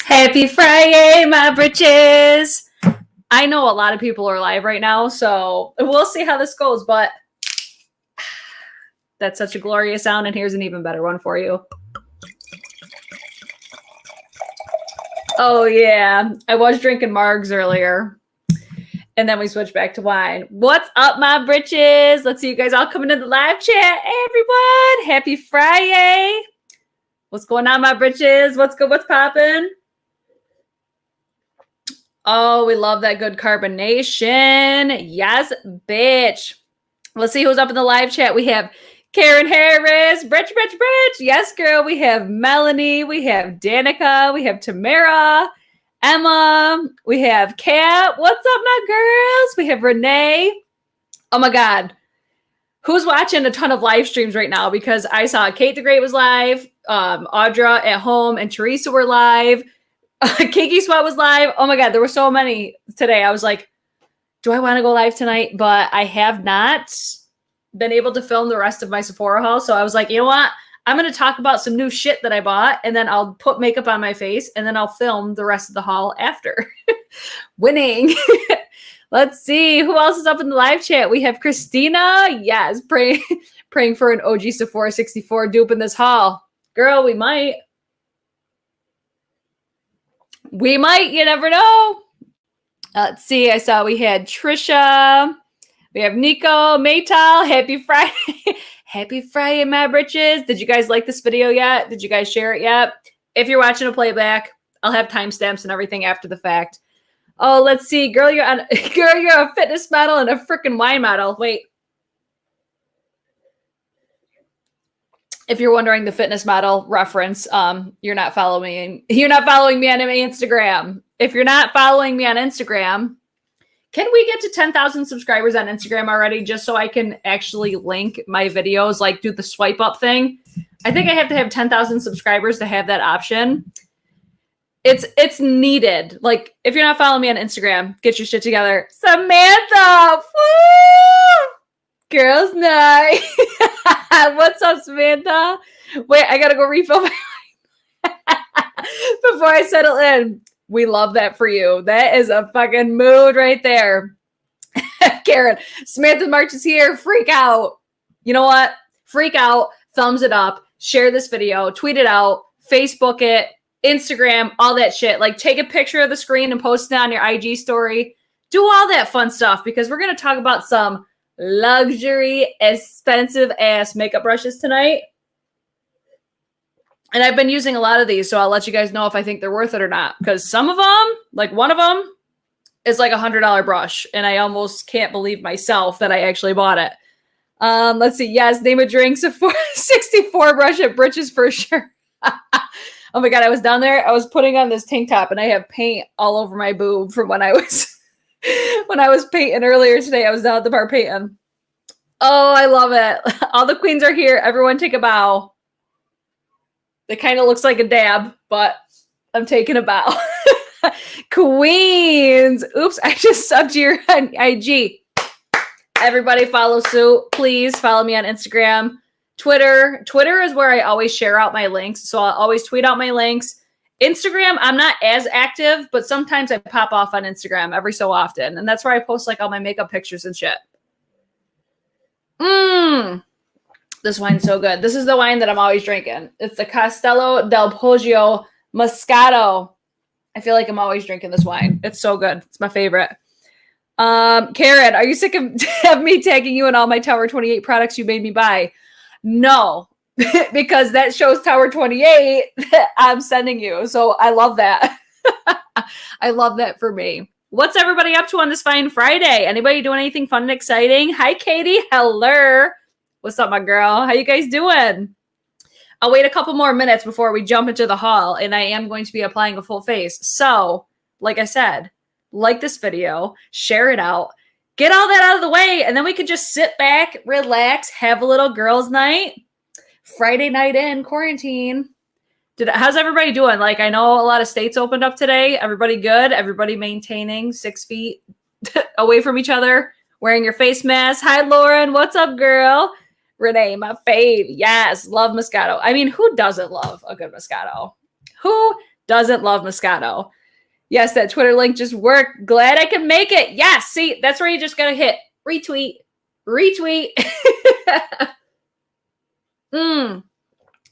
Happy Friday, my britches. I know a lot of people are live right now, so we'll see how this goes, but that's such a glorious sound, and here's an even better one for you. Oh, yeah. I was drinking margs earlier, and then we switched back to wine. What's up, my britches? Let's see you guys all coming to the live chat. Hey, everyone. Happy Friday. What's going on, my britches? What's good? What's popping? Oh, we love that good carbonation. Yes, bitch. Let's see who's up in the live chat. We have Karen Harris, Britch. Yes, girl. We have Melanie. We have Danica. We have Tamara, Emma. We have Kat. What's up, my girls? We have Renee. Oh, my God. Who's watching a ton of live streams right now? Because I saw Kate the Great was live. Audra at home and Teresa were live. Kiki Sweat was live. Oh my God, there were so many today. I was like, do I want to go live tonight? But I have not been able to film the rest of my Sephora haul. So I was like, you know what? I'm going to talk about some new shit that I bought, and then I'll put makeup on my face, and then I'll film the rest of the haul after. Winning. Let's see. Who else is up in the live chat? We have Christina. Yes, praying for an OG Sephora 64 dupe in this haul. Girl, we might. We might, you never know. Let's see. I saw we had Trisha. We have Nico, Maytal. Happy Friday. Happy Friday, my britches. Did you guys like this video yet? Did you guys share it yet? If you're watching a playback, I'll have timestamps and everything after the fact. Oh, let's see. Girl, you're a fitness model and a freaking wine model. Wait. If you're wondering the fitness model reference, you're not following me on Instagram. If you're not following me on Instagram, can we get to 10,000 subscribers on Instagram already, just so I can actually link my videos, like do the swipe up thing? I think I have to have 10,000 subscribers to have that option. It's needed. Like, if you're not following me on Instagram, get your shit together. Samantha! Woo! Girls night. What's up, Samantha? Wait, I gotta go refill my before I settle in. We love that for you. That is a fucking mood right there. Karen, Samantha March is here. Freak out. You know what? Freak out. Thumbs it up. Share this video. Tweet it out. Facebook it. Instagram. All that shit. Like, take a picture of the screen and post it on your IG story. Do all that fun stuff, because we're going to talk about some luxury, expensive ass makeup brushes tonight. And I've been using a lot of these, so I'll let you guys know if I think they're worth it or not. Because some of them, like one of them, is like $100 brush. And I almost can't believe myself that I actually bought it. Let's see. Yes, name a drink. 64 brush at Britches for sure. Oh my God, I was down there. I was putting on this tank top, and I have paint all over my boob from when I was painting earlier today. I was down at the bar painting. Oh, I love it. All the queens are here. Everyone take a bow. It kind of looks like a dab, but I'm taking a bow. Queens. Oops, I just subbed to your IG. Everybody follow suit. Please follow me on Instagram. Twitter. Twitter is where I always share out my links. So I'll always tweet out my links. Instagram, I'm not as active, but sometimes I pop off on Instagram every so often. And that's where I post like all my makeup pictures and shit. This wine's so good. This is the wine that I'm always drinking. It's the Castello del Poggio Moscato. I feel like I'm always drinking this wine. It's so good. It's my favorite. Karen, are you sick of me tagging you in all my Tower 28 products you made me buy? No, because that shows Tower 28 that I'm sending you. So I love that. I love that for me. What's everybody up to on this fine Friday? Anybody doing anything fun and exciting? Hi, Katie. Hello. What's up, my girl? How you guys doing? I'll wait a couple more minutes before we jump into the haul, and I am going to be applying a full face. So, like I said, like this video, share it out, get all that out of the way, and then we can just sit back, relax, have a little girls' night. Friday night in quarantine. How's everybody doing? Like, I know a lot of states opened up today. Everybody good? Everybody maintaining 6 feet away from each other, wearing your face mask. Hi, Lauren. What's up, girl? Renee, my fave. Yes, love Moscato. I mean, who doesn't love a good Moscato? Who doesn't love Moscato. Yes, that Twitter link just worked. Glad I can make it. Yes, see, that's where you just gotta hit retweet. Retweet.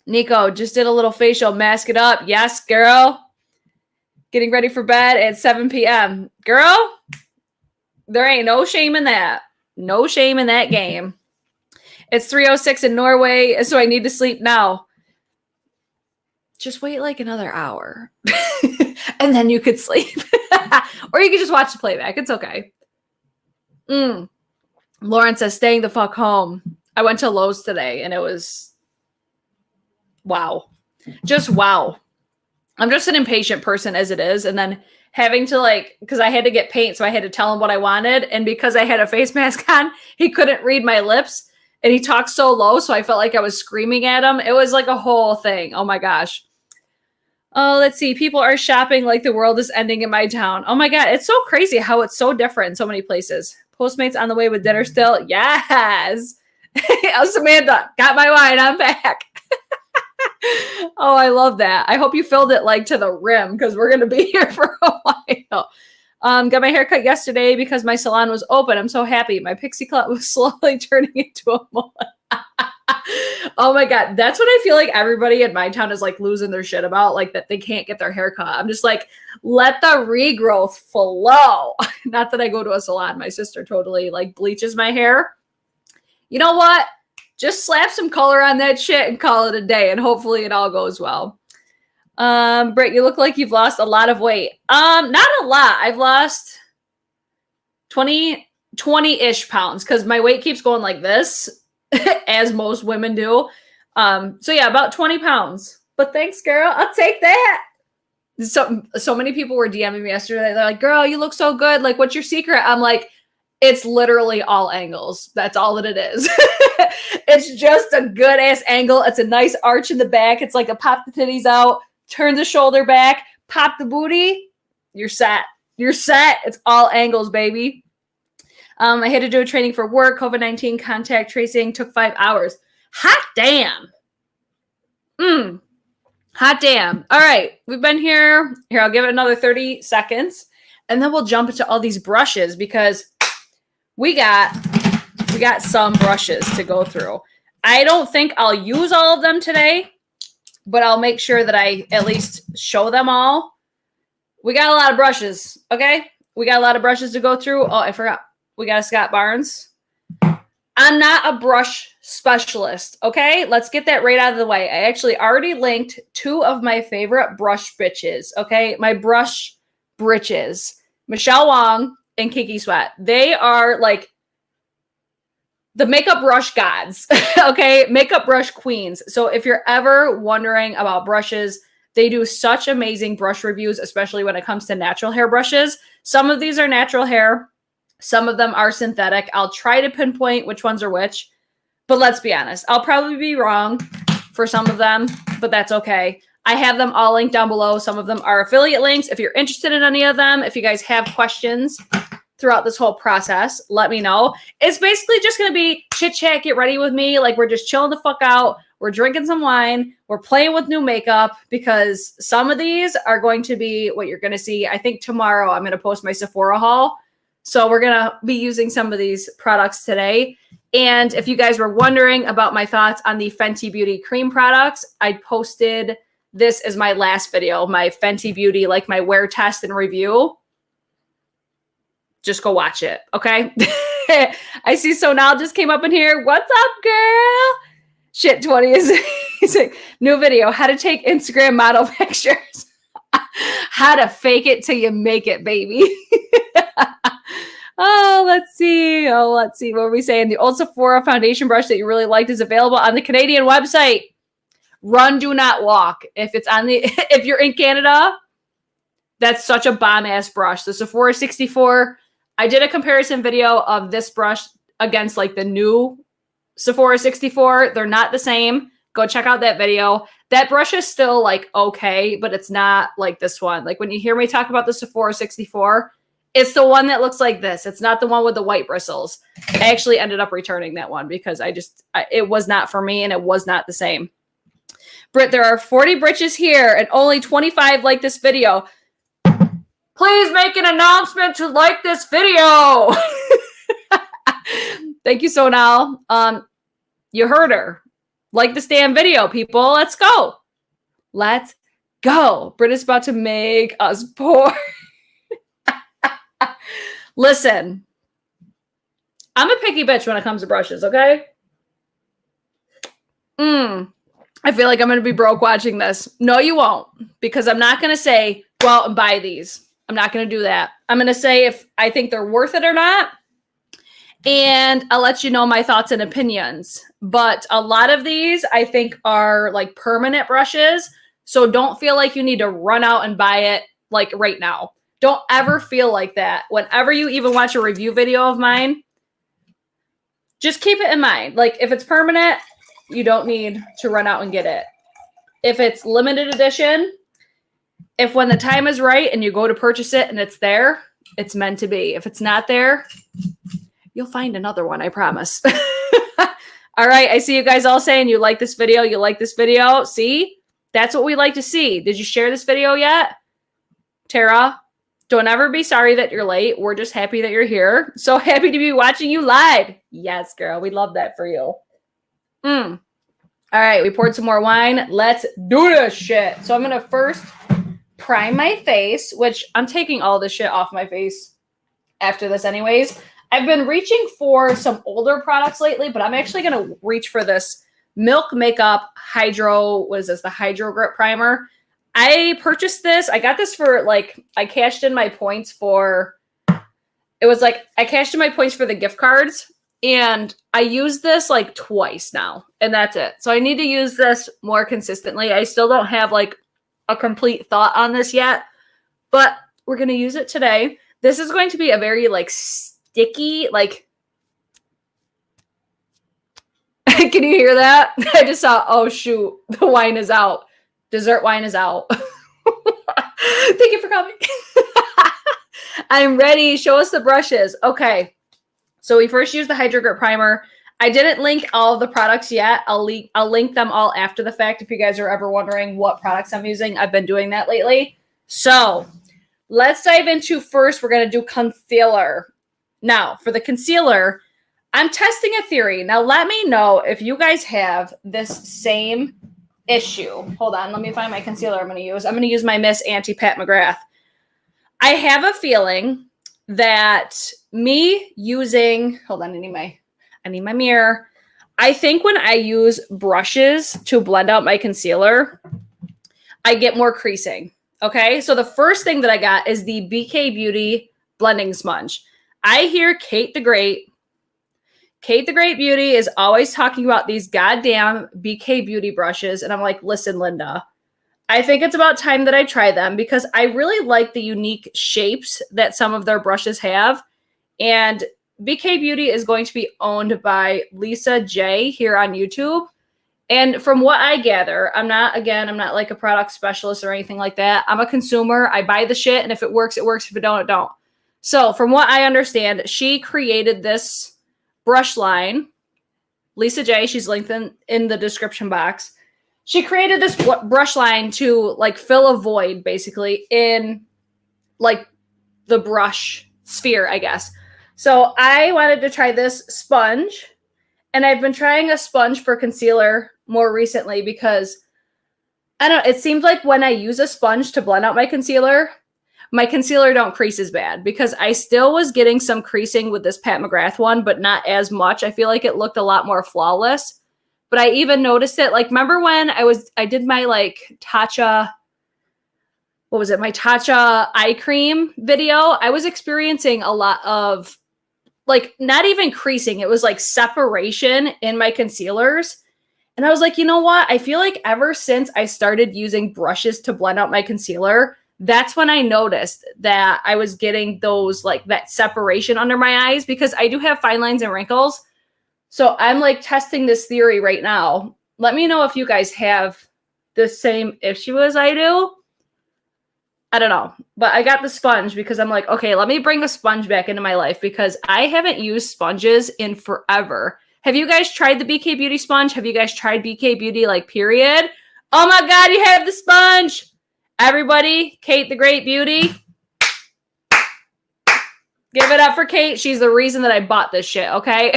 Nico just did a little facial. Mask it up. Yes, girl. Getting ready for bed at 7 p.m. Girl, there ain't no shame in that. No shame in that game. It's 3:06 in Norway, so I need to sleep now. Just wait like another hour. And then you could sleep. Or you could just watch the playback. It's okay. Lauren says, staying the fuck home. I went to Lowe's today, and it was wow. Just wow. I'm just an impatient person as it is. And then having to like, because I had to get paint, so I had to tell him what I wanted. And because I had a face mask on, he couldn't read my lips. And he talked so low, so I felt like I was screaming at him. It was like a whole thing. Oh my gosh. Oh, let's see. People are shopping like the world is ending in my town. Oh my God. It's so crazy how it's so different in so many places. Postmates on the way with dinner still. Yes. Oh, Samantha, got my wine. I'm back. Oh, I love that. I hope you filled it like to the rim because we're going to be here for a while. Got my hair cut yesterday because my salon was open. I'm so happy. My pixie cut was slowly turning into a mullet. Oh my God. That's what I feel like everybody in my town is like losing their shit about, like that they can't get their hair cut. I'm just like, let the regrowth flow. Not that I go to a salon. My sister totally like bleaches my hair. You know what? Just slap some color on that shit and call it a day. And hopefully it all goes well. Britt, you look like you've lost a lot of weight. Not a lot. I've lost 20-ish pounds because my weight keeps going like this, as most women do. So yeah, about 20 pounds. But thanks, girl. I'll take that. So many people were DMing me yesterday. They're like, girl, you look so good. Like, what's your secret? I'm like, it's literally all angles. That's all that it is. It's just a good ass angle. It's a nice arch in the back. It's like a pop the titties out, turn the shoulder back, pop the booty. You're set. You're set. It's all angles, baby. I had to do a training for work. COVID-19 contact tracing took 5 hours. Hot damn. Hot damn. All right. We've been here. Here, I'll give it another 30 seconds. And then we'll jump into all these brushes because we got some brushes to go through. I don't think I'll use all of them today, but I'll make sure that I at least show them all. We got a lot of brushes, okay? We got a lot of brushes to go through. Oh, I forgot. We got a Scott Barnes. I'm not a brush specialist, okay? Let's get that right out of the way. I actually already linked 2 of my favorite brush bitches, okay? My brush britches. Michelle Wong and Kiki Sweat. They are like the makeup brush gods, okay? Makeup brush queens. So if you're ever wondering about brushes, they do such amazing brush reviews, especially when it comes to natural hair brushes. Some of these are natural hair. Some of them are synthetic. I'll try to pinpoint which ones are which, but let's be honest. I'll probably be wrong for some of them, but that's okay. I have them all linked down below. Some of them are affiliate links. If you're interested in any of them, if you guys have questions throughout this whole process, let me know. It's basically just going to be chit chat, get ready with me. Like we're just chilling the fuck out. We're drinking some wine. We're playing with new makeup because some of these are going to be what you're going to see. I think tomorrow I'm going to post my Sephora haul. So we're going to be using some of these products today. And if you guys were wondering about my thoughts on the Fenty Beauty cream products, I posted this as my last video, my Fenty Beauty, like my wear test and review. Just go watch it, okay? I see Sonal just came up in here. What's up, girl? Shit 20 is amazing. New video, how to take Instagram model pictures. How to fake it till you make it, baby. Oh, let's see. What were we saying? The old Sephora foundation brush that you really liked is available on the Canadian website. Run, do not walk. If you're in Canada, that's such a bomb-ass brush. The Sephora 64, I did a comparison video of this brush against like the new Sephora 64. They're not the same. Go check out that video. That brush is still like okay, but it's not like this one. Like when you hear me talk about the Sephora 64, it's the one that looks like this. It's not the one with the white bristles. I actually ended up returning that one because it was not for me and it was not the same. Britt, there are 40 britches here and only 25 like this video. Please make an announcement to like this video. Thank you, Sonal. You heard her. Like this damn video, people. Let's go. Let's go. Britt is about to make us poor. Listen, I'm a picky bitch when it comes to brushes, okay? I feel like I'm going to be broke watching this. No, you won't, because I'm not going to say, go out and buy these. I'm not going to do that. I'm going to say if I think they're worth it or not, and I'll let you know my thoughts and opinions. But a lot of these I think are like permanent brushes, so don't feel like you need to run out and buy it like right now. Don't ever feel like that. Whenever you even watch a review video of mine, just keep it in mind. Like if it's permanent, you don't need to run out and get it. If it's limited edition, if when the time is right and you go to purchase it and it's there, it's meant to be. If it's not there, you'll find another one, I promise. All right, I see you guys all saying you like this video, you like this video. See? That's what we like to see. Did you share this video yet? Tara? Don't ever be sorry that you're late. We're just happy that you're here. So happy to be watching you live. Yes, girl. We love that for you. All right. We poured some more wine. Let's do this shit. So I'm going to first prime my face, which I'm taking all this shit off my face after this anyways. I've been reaching for some older products lately, but I'm actually going to reach for this Milk Makeup Hydro. What is this? The Hydro Grip Primer. I purchased this. I got this for like, I cashed in my points for, it was like, I cashed in my points for the gift cards and I used this like twice now and that's it. So I need to use this more consistently. I still don't have like a complete thought on this yet, but we're going to use it today. This is going to be a very like sticky, like, can you hear that? I just saw, oh shoot, the wine is out. Dessert wine is out. Thank you for coming. I'm ready. Show us the brushes. Okay. So we first used the Hydro Grip Primer. I didn't link all of the products yet. I'll link them all after the fact if you guys are ever wondering what products I'm using. I've been doing that lately. So let's dive into first. We're going to do concealer. Now, for the concealer, I'm testing a theory. Now, let me know if you guys have this same issue. Hold on. Let me find my concealer I'm going to use. I'm going to use my Miss Auntie Pat McGrath. I have a feeling that me using, hold on, I need my mirror. I think when I use brushes to blend out my concealer, I get more creasing. Okay. So the first thing that I got is the BK Beauty blending sponge. I hear Kate the Great Beauty is always talking about these goddamn BK Beauty brushes. And I'm like, listen, Linda, I think it's about time that I try them because I really like the unique shapes that some of their brushes have. And BK Beauty is going to be owned by Lisa J here on YouTube. And from what I gather, I'm not like a product specialist or anything like that. I'm a consumer. I buy the shit. And if it works, it works. If it don't, it don't. So from what I understand, she created this brush line. Lisa J, she's linked in the description box. She created this brush line to like fill a void basically in like the brush sphere, I guess. So I wanted to try this sponge and I've been trying a sponge for concealer more recently because I don't know, it seems like when I use a sponge to blend out my concealer don't crease as bad because I still was getting some creasing with this Pat McGrath one, but not as much. I feel like it looked a lot more flawless, but I even noticed it. Like, remember when I did my like Tatcha, what was it? My Tatcha eye cream video. I was experiencing a lot of like, not even creasing. It was like separation in my concealers. And I was like, you know what? I feel like ever since I started using brushes to blend out my concealer, that's when I noticed that I was getting those like that separation under my eyes because I do have fine lines and wrinkles. So I'm like testing this theory right now. Let me know if you guys have the same issue as I do. I don't know, but I got the sponge because I'm like, okay, let me bring the sponge back into my life because I haven't used sponges in forever. Have you guys tried the BK Beauty sponge? Have you guys tried BK Beauty like period? Oh my God, you have the sponge. Everybody, Kate the Great Beauty. Give it up for Kate. She's the reason that I bought this shit, okay?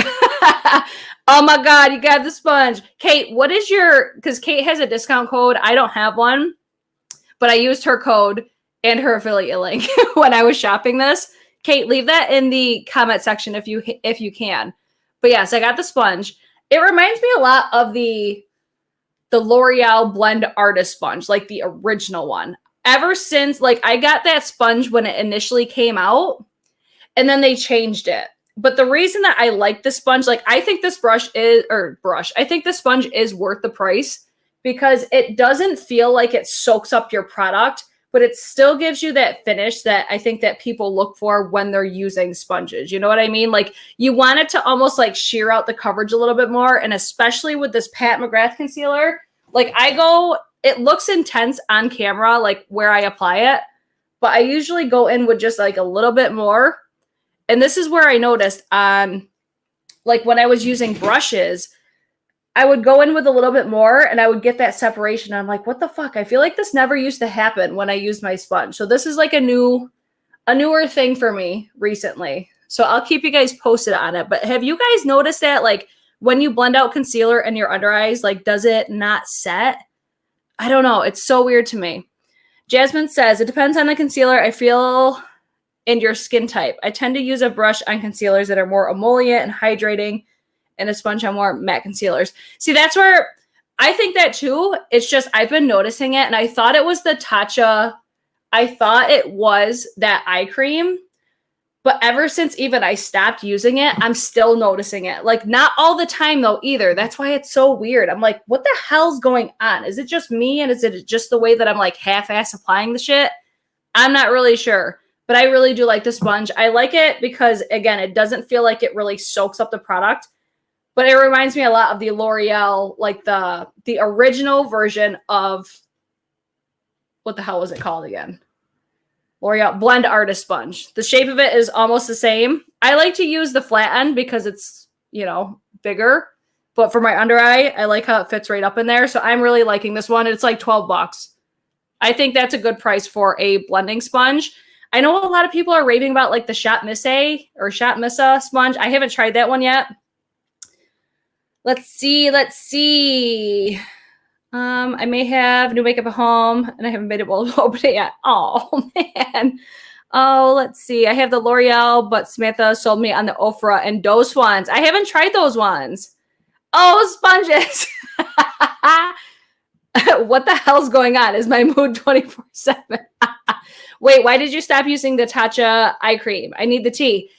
Oh my God, you got the sponge. Kate, what is your, because Kate has a discount code. I don't have one, but I used her code and her affiliate link when I was shopping this. Kate, leave that in the comment section if you can. But yes, I got the sponge. It reminds me a lot of the L'Oreal Blend Artist sponge, like the original one. Ever since, like, I got that sponge when it initially came out, and then they changed it. But the reason that I like the sponge, like, I think this I think the sponge is worth the price because it doesn't feel like it soaks up your product, but it still gives you that finish that I think that people look for when they're using sponges. You know what I mean? Like, you want it to almost like sheer out the coverage a little bit more. And especially with this Pat McGrath concealer, like, it looks intense on camera, like where I apply it, but I usually go in with just like a little bit more. And this is where I noticed like when I was using brushes, I would go in with a little bit more and I would get that separation. I'm like, what the fuck? I feel like this never used to happen when I used my sponge. So this is like a newer thing for me recently. So I'll keep you guys posted on it. But have you guys noticed that, like, when you blend out concealer in your under eyes, like, does it not set? I don't know. It's so weird to me. Jasmine says, it depends on the concealer. I feel and your skin type. I tend to use a brush on concealers that are more emollient and hydrating, and a sponge on more matte concealers. See, that's where I think that too. It's just, I've been noticing it, and I thought it was the Tatcha. I thought it was that eye cream, but ever since even I stopped using it, I'm still noticing it. Like, not all the time though either. That's why it's so weird. I'm like, what the hell's going on? Is it just me, and is it just the way that I'm like half-ass applying the shit? I'm not really sure. But I really do like the sponge. I like it because, again, it doesn't feel like it really soaks up the product. But it reminds me a lot of the L'Oreal, like the original version of, what the hell was it called again? L'Oreal Blend Artist Sponge. The shape of it is almost the same. I like to use the flat end because it's, you know, bigger. But for my under eye, I like how it fits right up in there. So I'm really liking this one. It's like $12. I think that's a good price for a blending sponge. I know a lot of people are raving about like the Shop Missa or Shop Missa sponge. I haven't tried that one yet. Let's see. I may have new makeup at home and I haven't been able to open it yet. Oh, man. Oh, let's see. I have the L'Oreal, but Samantha sold me on the Ofra and Dose ones. I haven't tried those ones. Oh, sponges. What the hell's going on? Is my mood 24/7? Wait, why did you stop using the Tatcha eye cream? I need the tea.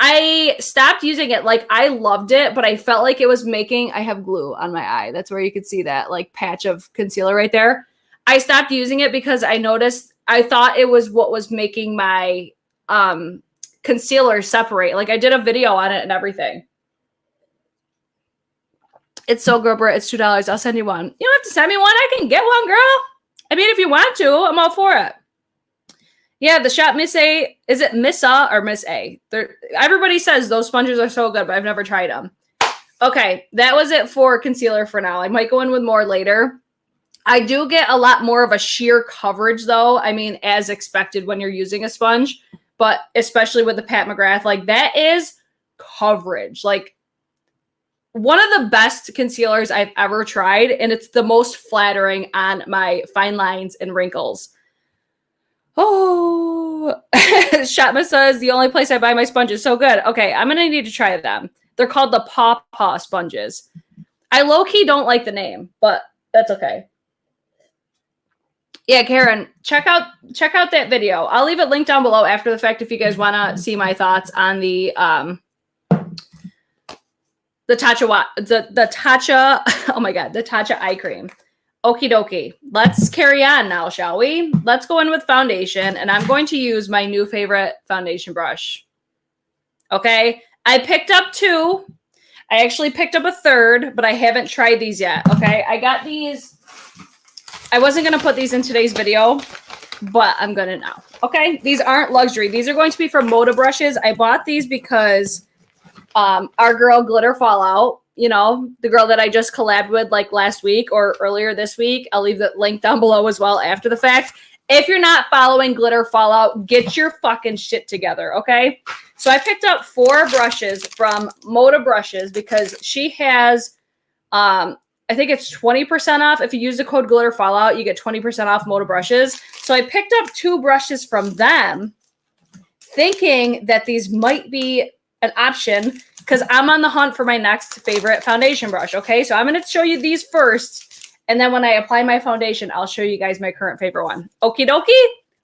I stopped using it. Like, I loved it, but I felt like it was making, I have glue on my eye. That's where you could see that like patch of concealer right there. I stopped using it because I noticed, I thought it was what was making my concealer separate. Like, I did a video on it and everything. It's so good, Britt. It's $2. I'll send you one. You don't have to send me one. I can get one, girl. I mean, if you want to, I'm all for it. Yeah, the Shop Miss A. Is it Miss A or Miss A? Everybody says those sponges are so good, but I've never tried them. Okay, that was it for concealer for now. I might go in with more later. I do get a lot more of a sheer coverage, though. I mean, as expected when you're using a sponge. But especially with the Pat McGrath, like, that is coverage. Like, one of the best concealers I've ever tried, and it's the most flattering on my fine lines and wrinkles. Oh, Shop Missa is the only place I buy my sponges. So good. Okay, I'm going to need to try them. They're called the Paw Paw sponges. I low-key don't like the name, but that's okay. Yeah, Karen, check out that video. I'll leave it linked down below after the fact if you guys want to see my thoughts on the Tatcha, oh my God, the Tatcha eye cream. Okie dokie. Let's carry on now, shall we? Let's go in with foundation, and I'm going to use my new favorite foundation brush. Okay? I picked up two. I actually picked up a third, but I haven't tried these yet. Okay? I got these. I wasn't going to put these in today's video, but I'm going to now. Okay? These aren't luxury. These are going to be from Moda brushes. I bought these because our girl Glitter Fallout you know, the girl that I just collabed with like last week or earlier this week. I'll leave the link down below as well after the fact. If you're not following Glitter Fallout, get your fucking shit together, okay? So I picked up 4 brushes from Moda Brushes because she has, I think it's 20% off. If you use the code Glitter Fallout, you get 20% off Moda Brushes. So I picked up 2 brushes from them, thinking that these might be an option because I'm on the hunt for my next favorite foundation brush, okay? So I'm going to show you these first. And then when I apply my foundation, I'll show you guys my current favorite one. Okie dokie,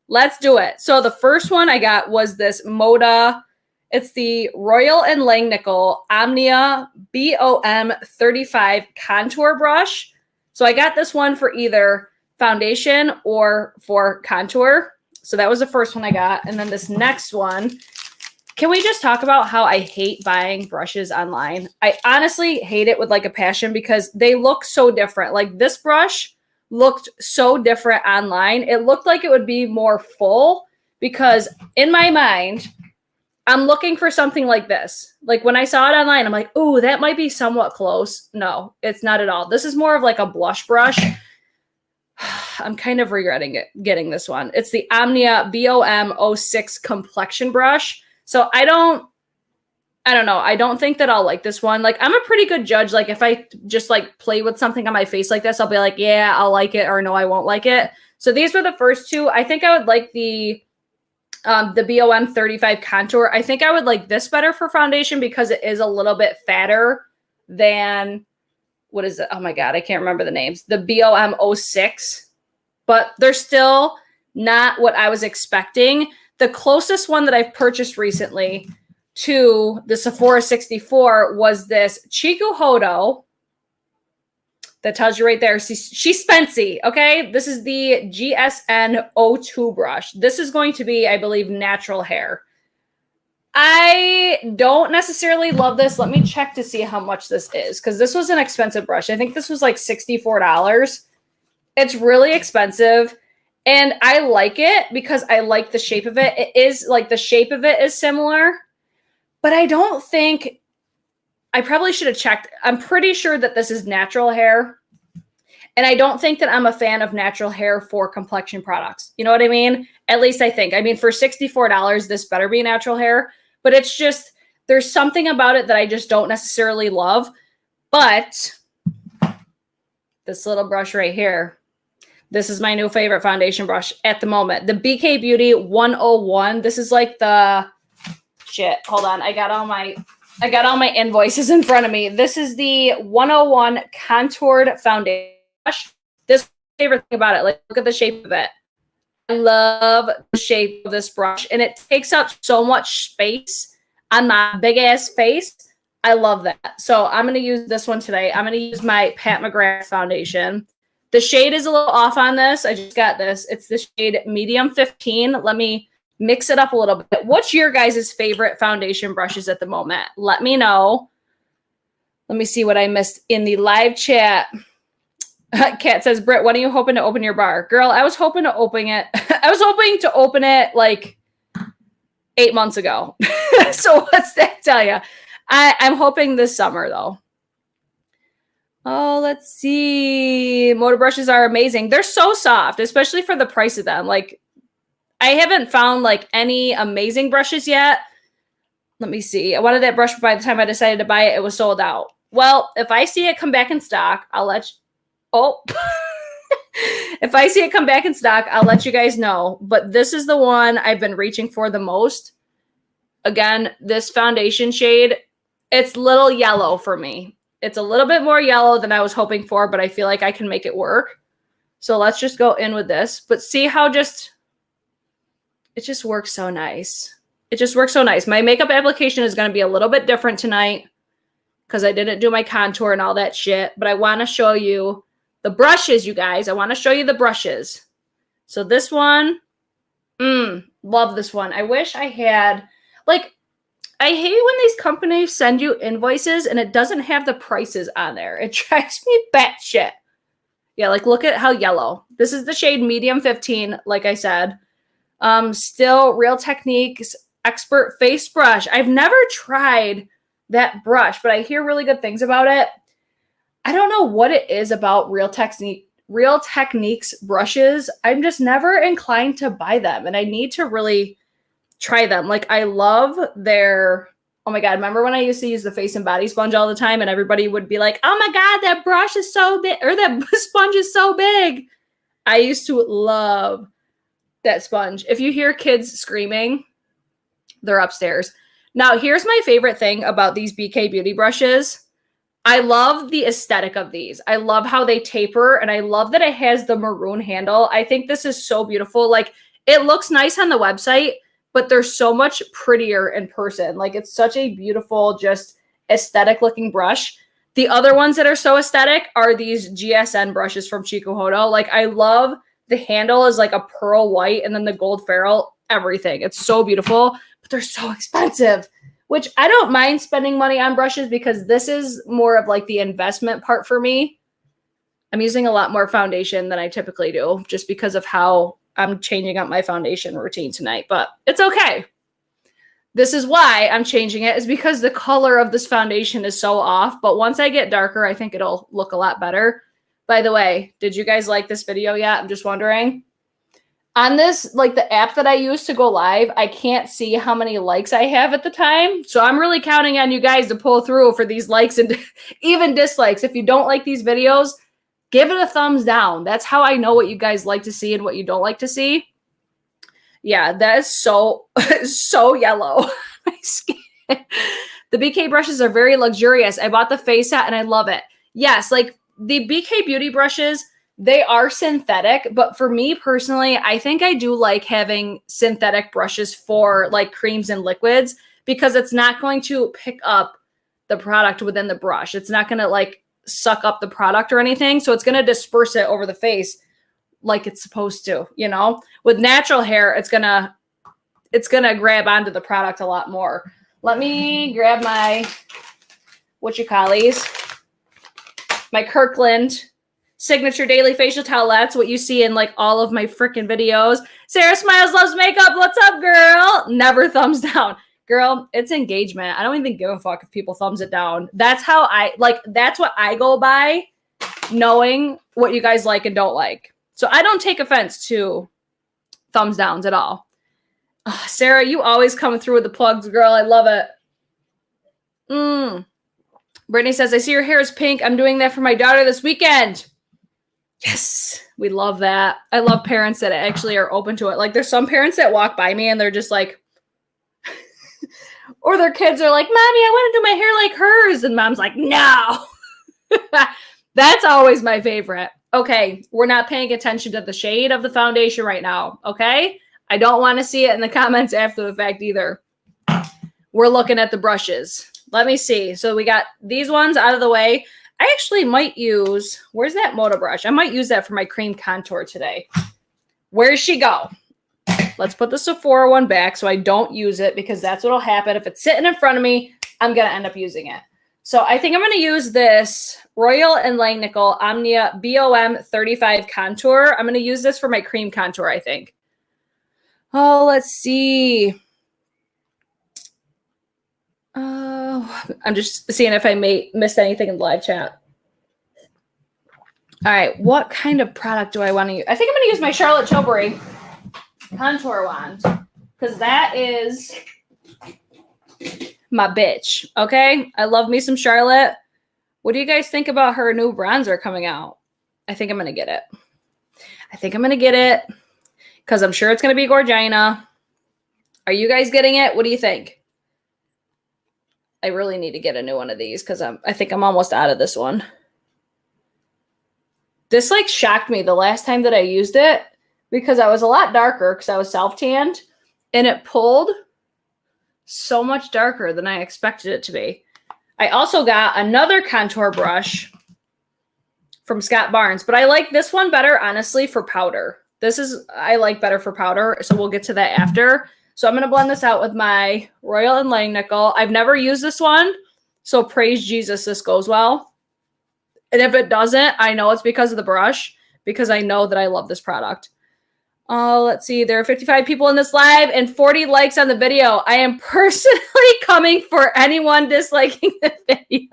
let's do it. So the first one I got was this Moda. It's the Royal and Langnickel Omnia BOM 35 contour brush. So I got this one for either foundation or for contour. So that was the first one I got. And then this next one, can we just talk about how I hate buying brushes online? I honestly hate it with like a passion because they look so different. Like this brush looked so different online. It looked like it would be more full because in my mind, I'm looking for something like this. Like when I saw it online, I'm like, ooh, that might be somewhat close. No, it's not at all. This is more of like a blush brush. I'm kind of regretting getting this one. It's the Omnia BOM 06 complexion brush. So I don't know. I don't think that I'll like this one. Like I'm a pretty good judge. Like if I just like play with something on my face like this, I'll be like, yeah, I'll like it or no, I won't like it. So these were the first 2. I think I would like the BOM 35 contour. I think I would like this better for foundation because it is a little bit fatter than, what is it? Oh my God, I can't remember the names. The BOM 06, but they're still not what I was expecting. The closest one that I've purchased recently to the Sephora 64 was this Chiku Hodo. That tells you right there. She's Spency, okay? This is the GSN 02 brush. This is going to be, I believe, natural hair. I don't necessarily love this. Let me check to see how much this is because this was an expensive brush. I think this was like $64. It's really expensive. And I like it because I like the shape of it. It is like the shape of it is similar, but I don't think, I probably should have checked. I'm pretty sure that this is natural hair. And I don't think that I'm a fan of natural hair for complexion products. You know what I mean? At least I think. I mean, for $64, this better be natural hair. But it's just, there's something about it that I just don't necessarily love. But this little brush right here, this is my new favorite foundation brush at the moment. The BK Beauty 101. This is like the, shit, hold on. I got all my invoices in front of me. This is the 101 contoured foundation brush. This is my favorite thing about it. Like, look at the shape of it. I love the shape of this brush, and it takes up so much space on my big ass face. I love that. So I'm going to use this one today. I'm going to use my Pat McGrath foundation. The shade is a little off on this. I just got this. It's the shade Medium 15. Let me mix it up a little bit. What's your guys' favorite foundation brushes at the moment? Let me know. Let me see what I missed in the live chat. Kat says, Britt, when are you hoping to open your bar? Girl, I was hoping to open it. I was hoping to open it like 8 months ago. So what's that tell you? I'm hoping this summer though. Oh, let's see. Motor brushes are amazing. They're so soft, especially for the price of them. Like, I haven't found like any amazing brushes yet. Let me see. I wanted that brush by the time I decided to buy it. It was sold out. Well, if I see it come back in stock, I'll let you. Oh, if I see it come back in stock, I'll let you guys know. But this is the one I've been reaching for the most. Again, this foundation shade, it's little yellow for me. It's a little bit more yellow than I was hoping for, but I feel like I can make it work. So let's just go in with this. But see how it just works so nice. It just works so nice. My makeup application is going to be a little bit different tonight because I didn't do my contour and all that shit. But I want to show you the brushes, you guys. I want to show you the brushes. So this one, love this one. I wish I had, like, I hate when these companies send you invoices and it doesn't have the prices on there. It drives me batshit. Yeah, like look at how yellow. This is the shade Medium 15, like I said. Still Real Techniques Expert Face Brush. I've never tried that brush, but I hear really good things about it. I don't know what it is about Real Techniques brushes. I'm just never inclined to buy them, and I need to really try them. Like, I love their, oh my God, remember when I used to use the face and body sponge all the time and everybody would be like, oh my God, that brush is so big, or that sponge is so big. I used to love that sponge. If you hear kids screaming, they're upstairs. Now, here's my favorite thing about these BK Beauty brushes. I love the aesthetic of these. I love how they taper, and I love that it has the maroon handle. I think this is so beautiful. Like, it looks nice on the website, but they're so much prettier in person. Like, it's such a beautiful, just aesthetic looking brush. The other ones that are so aesthetic are these GSN brushes from Chikuhodo. Like, I love the handle is like a pearl white, and then the gold ferrule, everything. It's so beautiful, but they're so expensive, which I don't mind spending money on brushes because this is more of like the investment part for me. I'm using a lot more foundation than I typically do just because of how I'm changing up my foundation routine tonight, but it's okay. This is why I'm changing it, is because the color of this foundation is so off, but once I get darker, I think it'll look a lot better. By the way, did you guys like this video yet? I'm just wondering. On this, like the app that I use to go live, I can't see how many likes I have at the time. So I'm really counting on you guys to pull through for these likes and even dislikes. If you don't like these videos, give it a thumbs down. That's how I know what you guys like to see and what you don't like to see. Yeah, that is so, so yellow. My skin. The BK brushes are very luxurious. I bought the face set and I love it. Yes, like the BK Beauty brushes, they are synthetic, but for me personally, I think I do like having synthetic brushes for like creams and liquids because it's not going to pick up the product within the brush. It's not going to like suck up the product or anything. So it's going to disperse it over the face like it's supposed to, you know. With natural hair, it's gonna grab onto the product a lot more. Let me grab my my Kirkland Signature Daily Facial Towelettes, what you see in like all of my freaking videos. Sarah Smiles Loves Makeup. What's up, girl? Never thumbs down. Girl, it's engagement. I don't even give a fuck if people thumbs it down. That's how that's what I go by, knowing what you guys like and don't like. So I don't take offense to thumbs downs at all. Oh, Sarah, you always come through with the plugs, girl. I love it. Brittany says, I see your hair is pink. I'm doing that for my daughter this weekend. Yes, we love that. I love parents that actually are open to it. Like, there's some parents that walk by me and they're just like, or their kids are like, Mommy, I want to do my hair like hers. And mom's like, no. That's always my favorite. Okay, we're not paying attention to the shade of the foundation right now, okay? I don't want to see it in the comments after the fact either. We're looking at the brushes. Let me see. So we got these ones out of the way. I actually might use, where's that Moda brush? I might use that for my cream contour today. Where's she go? Let's put the Sephora one back so I don't use it because that's what'll happen. If it's sitting in front of me, I'm going to end up using it. So I think I'm going to use this Royal and Langnickel Omnia BOM 35 contour. I'm going to use this for my cream contour, I think. Oh, let's see. Oh, I'm just seeing if I missed anything in the live chat. All right, what kind of product do I want to use? I think I'm going to use my Charlotte Tilbury contour wand because that is my bitch, okay? I love me some Charlotte. What do you guys think about her new bronzer coming out? I think I'm going to get it. I think I'm going to get it because I'm sure it's going to be Gorgina. Are you guys getting it? What do you think? I really need to get a new one of these because I think I'm almost out of this one. This like shocked me the last time that I used it because I was a lot darker because I was self-tanned and it pulled so much darker than I expected it to be. I also got another contour brush from Scott Barnes, but I like this one better, honestly, for powder. I like better for powder, so we'll get to that after. So I'm going to blend this out with my Royal and Langnickel. I've never used this one, so praise Jesus this goes well. And if it doesn't, I know it's because of the brush, because I know that I love this product. Let's see. There are 55 people in this live and 40 likes on the video. I am personally coming for anyone disliking the video.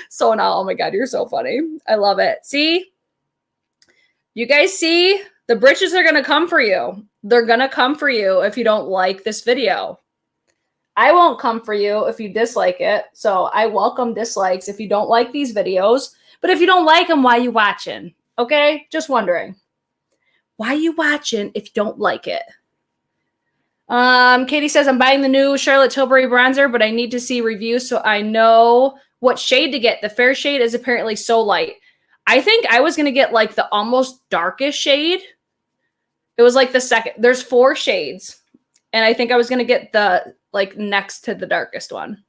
So now, oh my God, you're so funny. I love it. See? You guys see? The britches are going to come for you. They're going to come for you if you don't like this video. I won't come for you if you dislike it. So I welcome dislikes if you don't like these videos. But if you don't like them, why are you watching? Okay? Just wondering. Why are you watching if you don't like it? Katie says, I'm buying the new Charlotte Tilbury bronzer, but I need to see reviews so I know what shade to get. The fair shade is apparently so light. I think I was going to get like the almost darkest shade. It was like the second. There's 4 shades. And I think I was going to get the like next to the darkest one.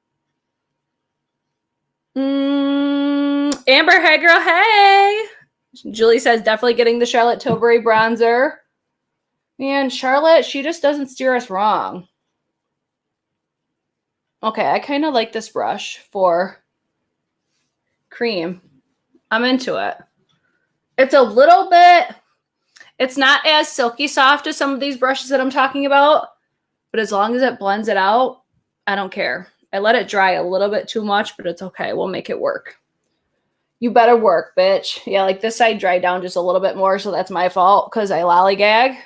Amber, hey girl, hey. Julie says, definitely getting the Charlotte Tilbury bronzer. Man, Charlotte, she just doesn't steer us wrong. Okay, I kind of like this brush for cream. I'm into it. It's a little bit, it's not as silky soft as some of these brushes that I'm talking about, but as long as it blends it out, I don't care. I let it dry a little bit too much, but it's okay. We'll make it work. You better work, bitch. Yeah, like this side dried down just a little bit more, so that's my fault because I lollygag.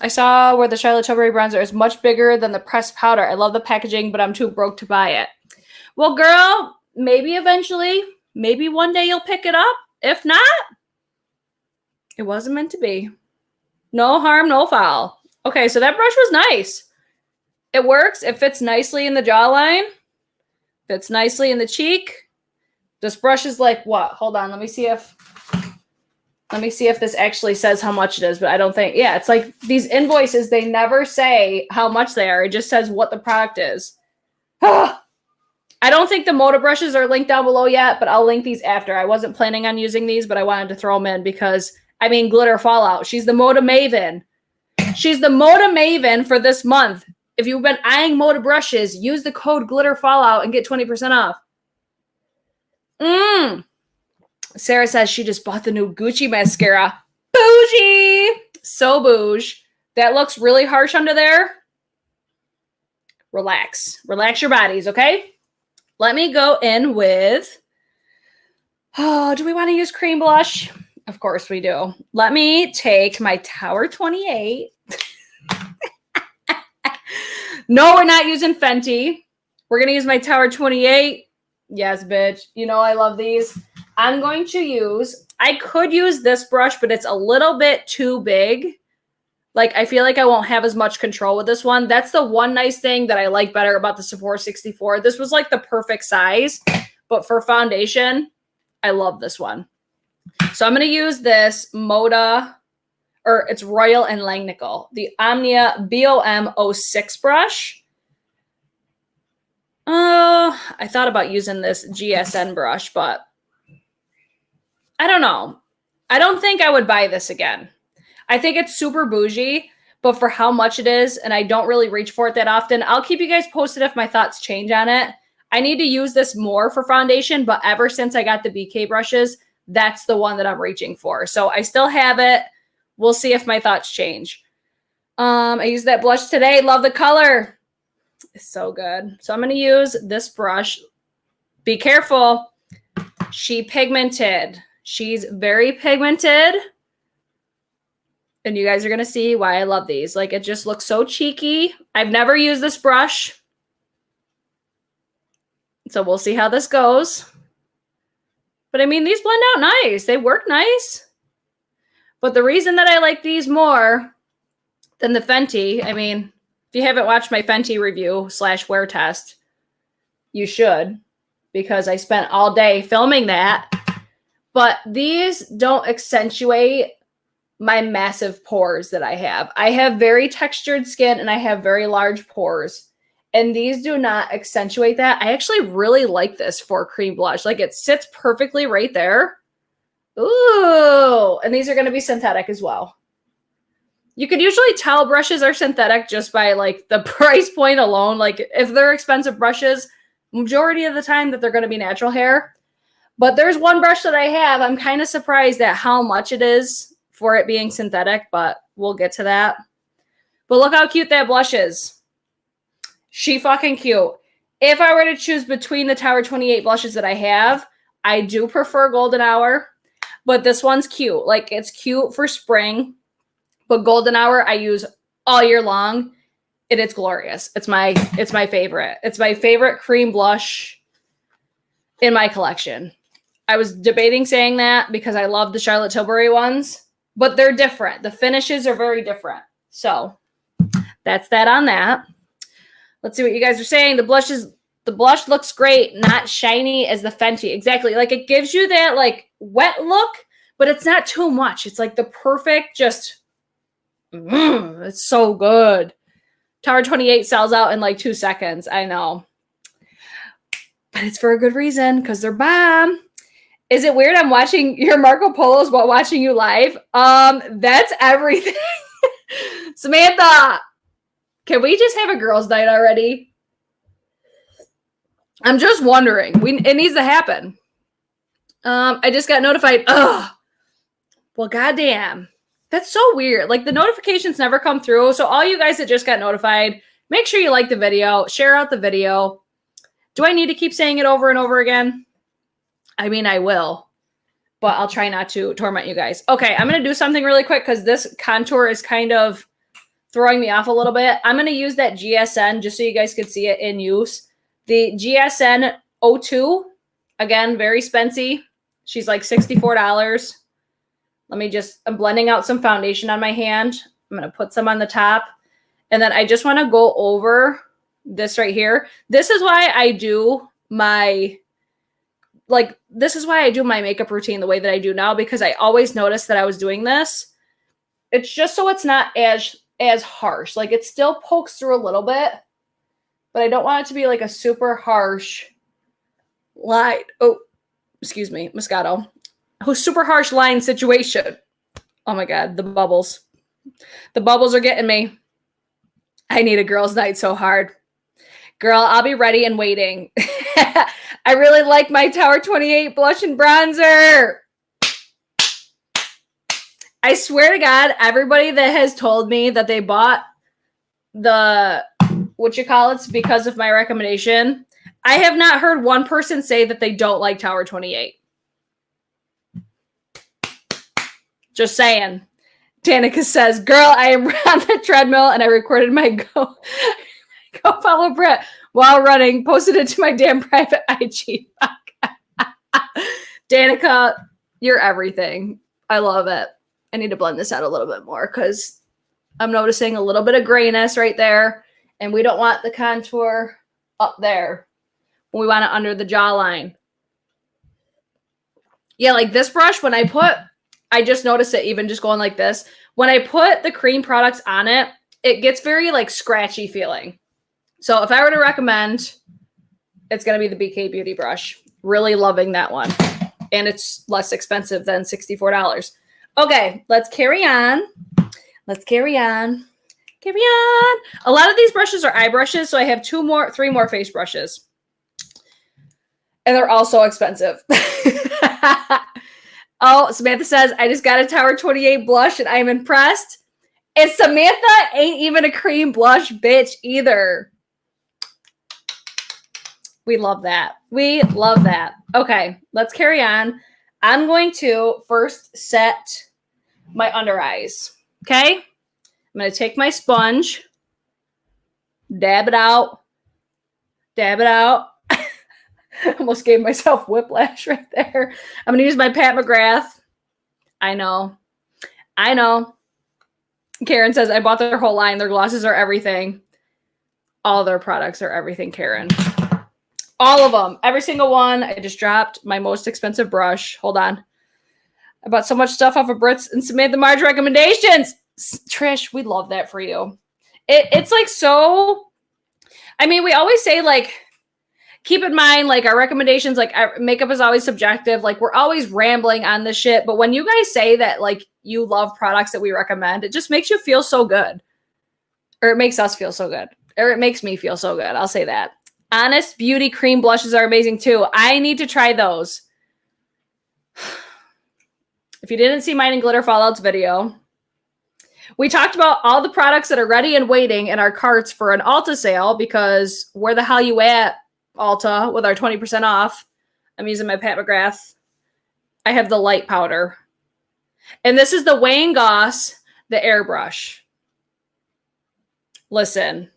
I saw where the Charlotte Tilbury bronzer is much bigger than the pressed powder. I love the packaging, but I'm too broke to buy it. Well, girl, maybe eventually, maybe one day you'll pick it up. If not, it wasn't meant to be. No harm, no foul. Okay, so that brush was nice. It works. It fits nicely in the jawline. Fits nicely in the cheek. This brush is like what? Hold on. Let me see if this actually says how much it is, but I don't think. Yeah, it's like these invoices, they never say how much they are. It just says what the product is. I don't think the Moda brushes are linked down below yet, but I'll link these after. I wasn't planning on using these, but I wanted to throw them in because, I mean, Glitter Fallout. She's the Moda Maven. She's the Moda Maven for this month. If you've been eyeing Moda brushes, use the code Glitter Fallout and get 20% off. Sarah says she just bought the new Gucci mascara. Bougie! So bouge. That looks really harsh under there. Relax. Relax your bodies, okay? Let me go in with... Oh, do we want to use cream blush? Of course we do. Let me take my Tower 28. No, we're not using Fenty. We're going to use my Tower 28. Yes, bitch. You know I love these. I'm going to use, I could use this brush, but it's a little bit too big. Like, I feel like I won't have as much control with this one. That's the one nice thing that I like better about the Sephora 64. This was like the perfect size, but for foundation, I love this one. So I'm going to use this Moda, or it's Royal and Langnickel, the Omnia BOM06 brush. I thought about using this GSN brush, but I don't know. I don't think I would buy this again. I think it's super bougie, but for how much it is, and I don't really reach for it that often, I'll keep you guys posted if my thoughts change on it. I need to use this more for foundation, but ever since I got the BK brushes, that's the one that I'm reaching for. So I still have it. We'll see if my thoughts change. I used that blush today. Love the color. It's so good. So I'm going to use this brush. Be careful. She pigmented. She's very pigmented. And you guys are going to see why I love these. Like, it just looks so cheeky. I've never used this brush. So we'll see how this goes. But I mean, these blend out nice. They work nice. But the reason that I like these more than the Fenty, I mean, if you haven't watched my Fenty review / wear test, you should, because I spent all day filming that. But these don't accentuate my massive pores that I have. I have very textured skin and I have very large pores. And these do not accentuate that. I actually really like this for cream blush. Like, it sits perfectly right there. Ooh. And these are going to be synthetic as well. You could usually tell brushes are synthetic just by like the price point alone. Like, if they're expensive brushes, majority of the time that they're going to be natural hair. But there's one brush that I have. I'm kind of surprised at how much it is for it being synthetic, but we'll get to that. But look how cute that blush is. She fucking cute. If I were to choose between the Tower 28 blushes that I have, I do prefer Golden Hour, but this one's cute. Like, it's cute for spring, but Golden Hour I use all year long, and it's glorious. It's my favorite. It's my favorite cream blush in my collection. I was debating saying that because I love the Charlotte Tilbury ones, but they're different. The finishes are very different. So that's that on that. Let's see what you guys are saying. The blush looks great, not shiny as the Fenty. Exactly. Like, it gives you that like wet look, but it's not too much. It's like the perfect, just, it's so good. Tower 28 sells out in like 2 seconds. I know. But it's for a good reason, because they're bomb. Is it weird I'm watching your Marco Polos while watching you live? That's everything. Samantha, can we just have a girls' night already? I'm just wondering. It needs to happen. I just got notified. Ugh. Well, goddamn. That's so weird. Like, the notifications never come through. So all you guys that just got notified, make sure you like the video. Share out the video. Do I need to keep saying it over and over again? I mean, I will. But I'll try not to torment you guys. Okay, I'm going to do something really quick because this contour is kind of throwing me off a little bit. I'm going to use that GSN just so you guys can see it in use. The GSN 02, again, very spency. She's like $64. I'm blending out some foundation on my hand. I'm going to put some on the top. And then I just want to go over this right here. This is why I do my makeup routine the way that I do now, because I always noticed that I was doing this. It's just so it's not as harsh. Like, it still pokes through a little bit, but I don't want it to be like a super harsh line. Oh, excuse me, Moscato. Super harsh line situation. Oh my God, the bubbles. The bubbles are getting me. I need a girls' night so hard. Girl, I'll be ready and waiting. I really like my Tower 28 blush and bronzer. I swear to God, everybody that has told me that they bought the because of my recommendation, I have not heard one person say that they don't like Tower 28. Just saying. Danica says, girl, I am on the treadmill and I recorded my go follow Brit while running, posted it to my damn private IG. Danica, you're everything. I love it. I need to blend this out a little bit more because I'm noticing a little bit of grayness right there, and we don't want the contour up there. We want it under the jawline. Yeah, like this brush, I just noticed it even just going like this. When I put the cream products on it, it gets very like scratchy feeling. So if I were to recommend, it's going to be the BK Beauty brush. Really loving that one. And it's less expensive than $64. Okay, let's carry on. Carry on. A lot of these brushes are eye brushes, so I have 3 more face brushes. And they're all so expensive. Oh, Samantha says, I just got a Tower 28 blush and I'm impressed. And Samantha ain't even a cream blush bitch either. We love that. We love that. Okay, let's carry on. I'm going to first set my under eyes. Okay? I'm going to take my sponge, dab it out. Almost gave myself whiplash right there. I'm going to use my Pat McGrath. I know. Karen says, I bought their whole line. Their glosses are everything. All their products are everything, Karen. All of them. Every single one. I just dropped my most expensive brush. Hold on. I bought so much stuff off of Brit's and Samantha Marge recommendations. Trish, we love that for you. It's like so... I mean, we always say, like, keep in mind, like, our recommendations, like, our makeup is always subjective. Like, we're always rambling on this shit. But when you guys say that, like, you love products that we recommend, it just makes you feel so good. Or it makes us feel so good. Or it makes me feel so good. I'll say that. Honest Beauty cream blushes are amazing, too. I need to try those. If you didn't see mine and Glitter Fallout's video, we talked about all the products that are ready and waiting in our carts for an Ulta sale because where the hell you at, Ulta, with our 20% off? I'm using my Pat McGrath. I have the light powder. And this is the Wayne Goss, the airbrush. Listen,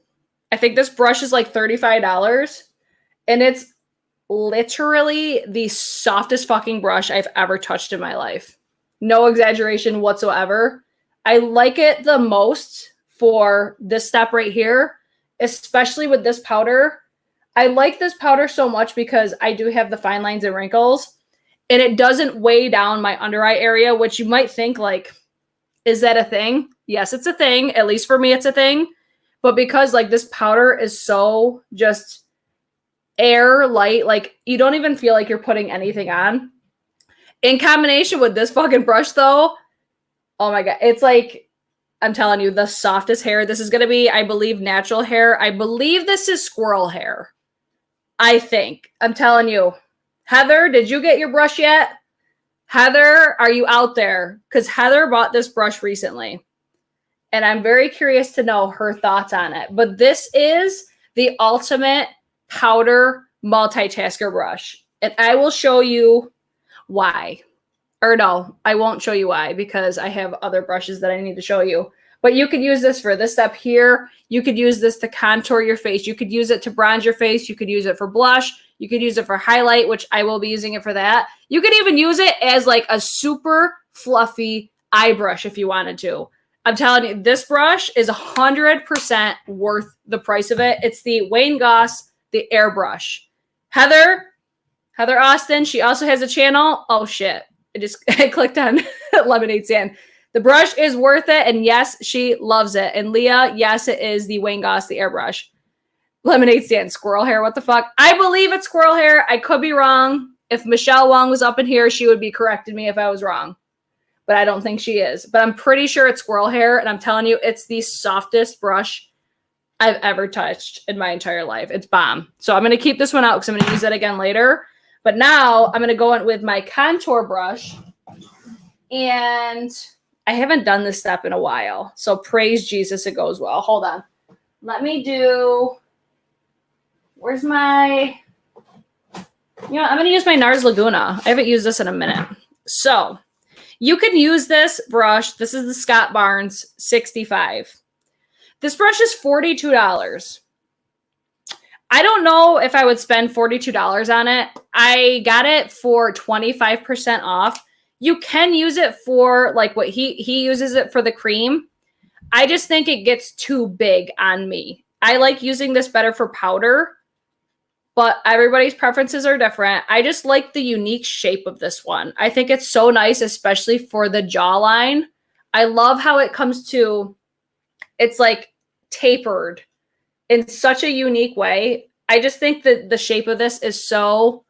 I think this brush is like $35 and it's literally the softest fucking brush I've ever touched in my life. No exaggeration whatsoever. I like it the most for this step right here, especially with this powder. I like this powder so much because I do have the fine lines and wrinkles, and it doesn't weigh down my under eye area, which you might think like, is that a thing? Yes, it's a thing. At least for me, it's a thing. But because like this powder is so just air light, like you don't even feel like you're putting anything on. In combination with this fucking brush though, oh my God. It's like, I'm telling you, the softest hair. This is going to be, I believe, natural hair. I believe this is squirrel hair. I think. I'm telling you. Heather, did you get your brush yet? Heather, are you out there? Because Heather bought this brush recently. And I'm very curious to know her thoughts on it. But this is the ultimate powder multitasker brush. And I will show you why. Or no, I won't show you why because I have other brushes that I need to show you. But you could use this for this step here. You could use this to contour your face. You could use it to bronze your face. You could use it for blush. You could use it for highlight, which I will be using it for that. You could even use it as like a super fluffy eye brush if you wanted to. I'm telling you, this brush is 100% worth the price of it. It's the Wayne Goss, the airbrush. Heather Austin, she also has a channel. Oh shit. I clicked on Lemonade Sand. The brush is worth it. And yes, she loves it. And Leah, yes, it is the Wayne Goss, the airbrush. Lemonade Sand, squirrel hair. What the fuck? I believe it's squirrel hair. I could be wrong. If Michelle Wong was up in here, she would be correcting me if I was wrong. But I don't think she is. But I'm pretty sure it's squirrel hair. And I'm telling you, it's the softest brush I've ever touched in my entire life. It's bomb. So I'm going to keep this one out because I'm going to use it again later. But now I'm going to go in with my contour brush. And I haven't done this step in a while. So praise Jesus, it goes well. Hold on. Let me do... Where's my... You know, I'm going to use my NARS Laguna. I haven't used this in a minute. So you can use this brush. This is the Scott Barnes 65. This brush is $42. I don't know if I would spend $42 on it. I got it for 25% off. You can use it for like what he uses it for the cream. I just think it gets too big on me. I like using this better for powder, but everybody's preferences are different. I just like the unique shape of this one. I think it's so nice, especially for the jawline. I love how it comes to, it's like tapered in such a unique way. I just think that the shape of this is so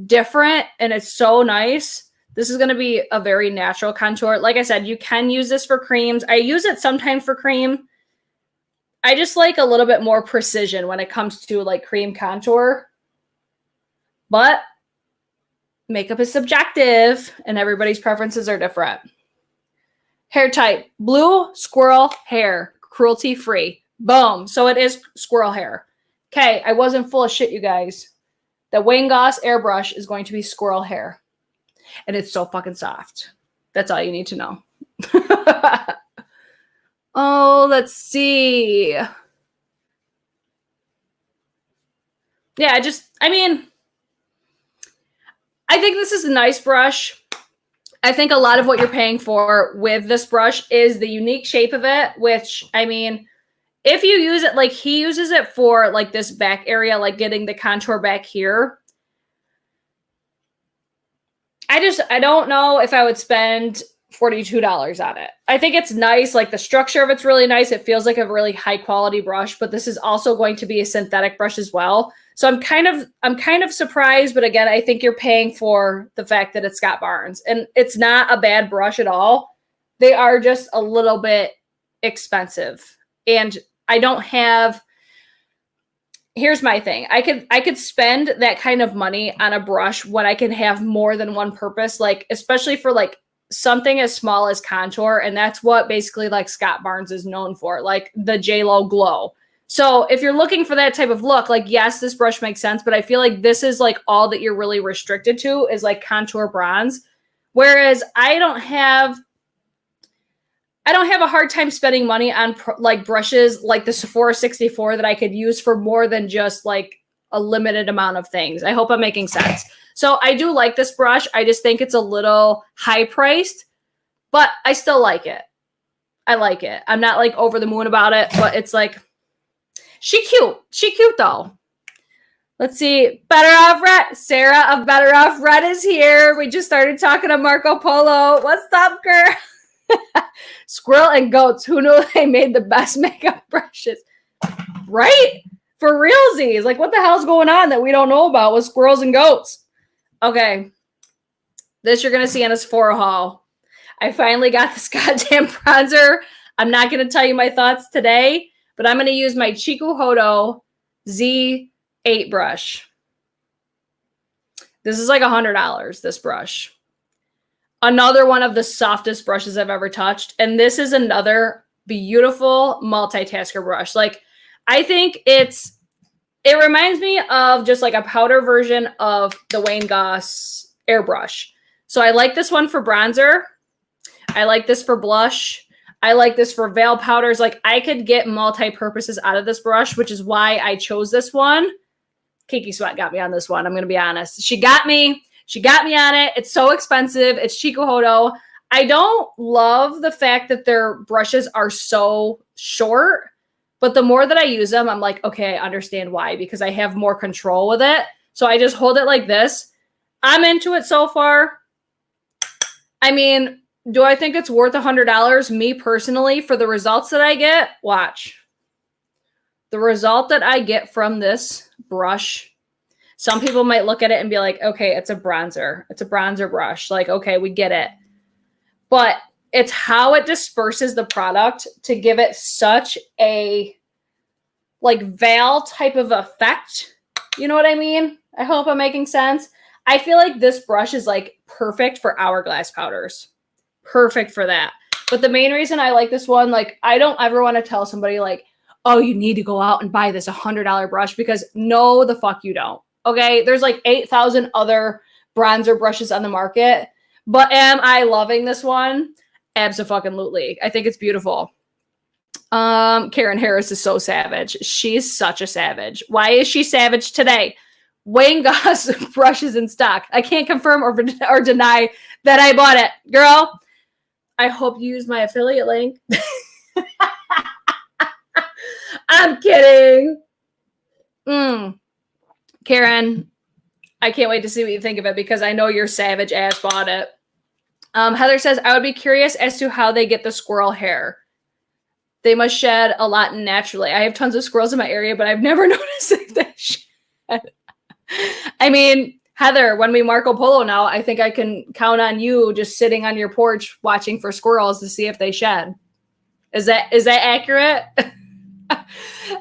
different and it's so nice. This is going to be a very natural contour. Like I said, you can use this for creams. I use it sometimes for cream. I just like a little bit more precision when it comes to like cream contour. But makeup is subjective and everybody's preferences are different. Hair type, blue squirrel hair, cruelty free. Boom. So it is squirrel hair. Okay, I wasn't full of shit, you guys. The Wayne Goss airbrush is going to be squirrel hair. And it's so fucking soft. That's all you need to know. Oh, let's see. Yeah, I mean, I think this is a nice brush. I think a lot of what you're paying for with this brush is the unique shape of it, which, I mean, if you use it like he uses it for like this back area, like getting the contour back here, I don't know if I would spend $42 on it. I think it's nice. Like the structure of it's really nice. It feels like a really high quality brush, but this is also going to be a synthetic brush as well. So I'm kind of surprised, but again, I think you're paying for the fact that it's Scott Barnes and it's not a bad brush at all. They are just a little bit expensive and I don't have here's my thing. I could spend that kind of money on a brush when I can have more than one purpose, like especially for like something as small as contour, and that's what basically like Scott Barnes is known for, like the J-Lo glow. So if you're looking for that type of look, like yes, this brush makes sense, but I feel like this is like all that you're really restricted to is like contour bronze. Whereas I don't have a hard time spending money on like brushes like the Sephora 64 that I could use for more than just like a limited amount of things. I hope I'm making sense. So I do like this brush. I just think it's a little high priced, but I still like it. I like it. I'm not like over the moon about it, but it's like, she cute. She cute though. Let's see. Better Off Red. Sarah of Better Off Red is here. We just started talking to Marco Polo. What's up, girl? Squirrel and goats. Who knew they made the best makeup brushes? Right? For realsies. Like, what the hell's going on that we don't know about with squirrels and goats? Okay. This you're going to see in a Sephora haul. I finally got this goddamn bronzer. I'm not going to tell you my thoughts today, but I'm going to use my Chikuhodo Z8 brush. This is like $100, this brush. Another one of the softest brushes I've ever touched. And this is another beautiful multitasker brush. Like, I think it reminds me of just like a powder version of the Wayne Goss airbrush. So I like this one for bronzer. I like this for blush. I like this for veil powders. Like, I could get multi-purposes out of this brush, which is why I chose this one. Kiki Sweat got me on this one. I'm going to be honest. She got me. She got me on it. It's so expensive. It's Chikuhodo. I don't love the fact that their brushes are so short, but the more that I use them, I'm like, okay, I understand why, because I have more control with it. So I just hold it like this. I'm into it so far. I mean, do I think it's worth $100? Me personally, for the results that I get, watch. The result that I get from this brush, some people might look at it and be like, okay, it's a bronzer. It's a bronzer brush. Like, okay, we get it. But it's how it disperses the product to give it such a like veil type of effect. You know what I mean? I hope I'm making sense. I feel like this brush is like perfect for hourglass powders. Perfect for that. But the main reason I like this one, like, I don't ever want to tell somebody like, oh, you need to go out and buy this $100 brush, because no, the fuck you don't. Okay, there's like 8,000 other bronzer brushes on the market. But am I loving this one? Abso-fucking-lutely. I think it's beautiful. Karen Harris is so savage. She's such a savage. Why is she savage today? Wayne Goss brushes in stock. I can't confirm or deny that I bought it. Girl, I hope you use my affiliate link. I'm kidding. Karen, I can't wait to see what you think of it, because I know your savage ass bought it. Heather says, I would be curious as to how they get the squirrel hair. They must shed a lot naturally. I have tons of squirrels in my area, but I've never noticed that they shed. I mean, Heather, when we Marco Polo now, I think I can count on you just sitting on your porch watching for squirrels to see if they shed. Is that accurate?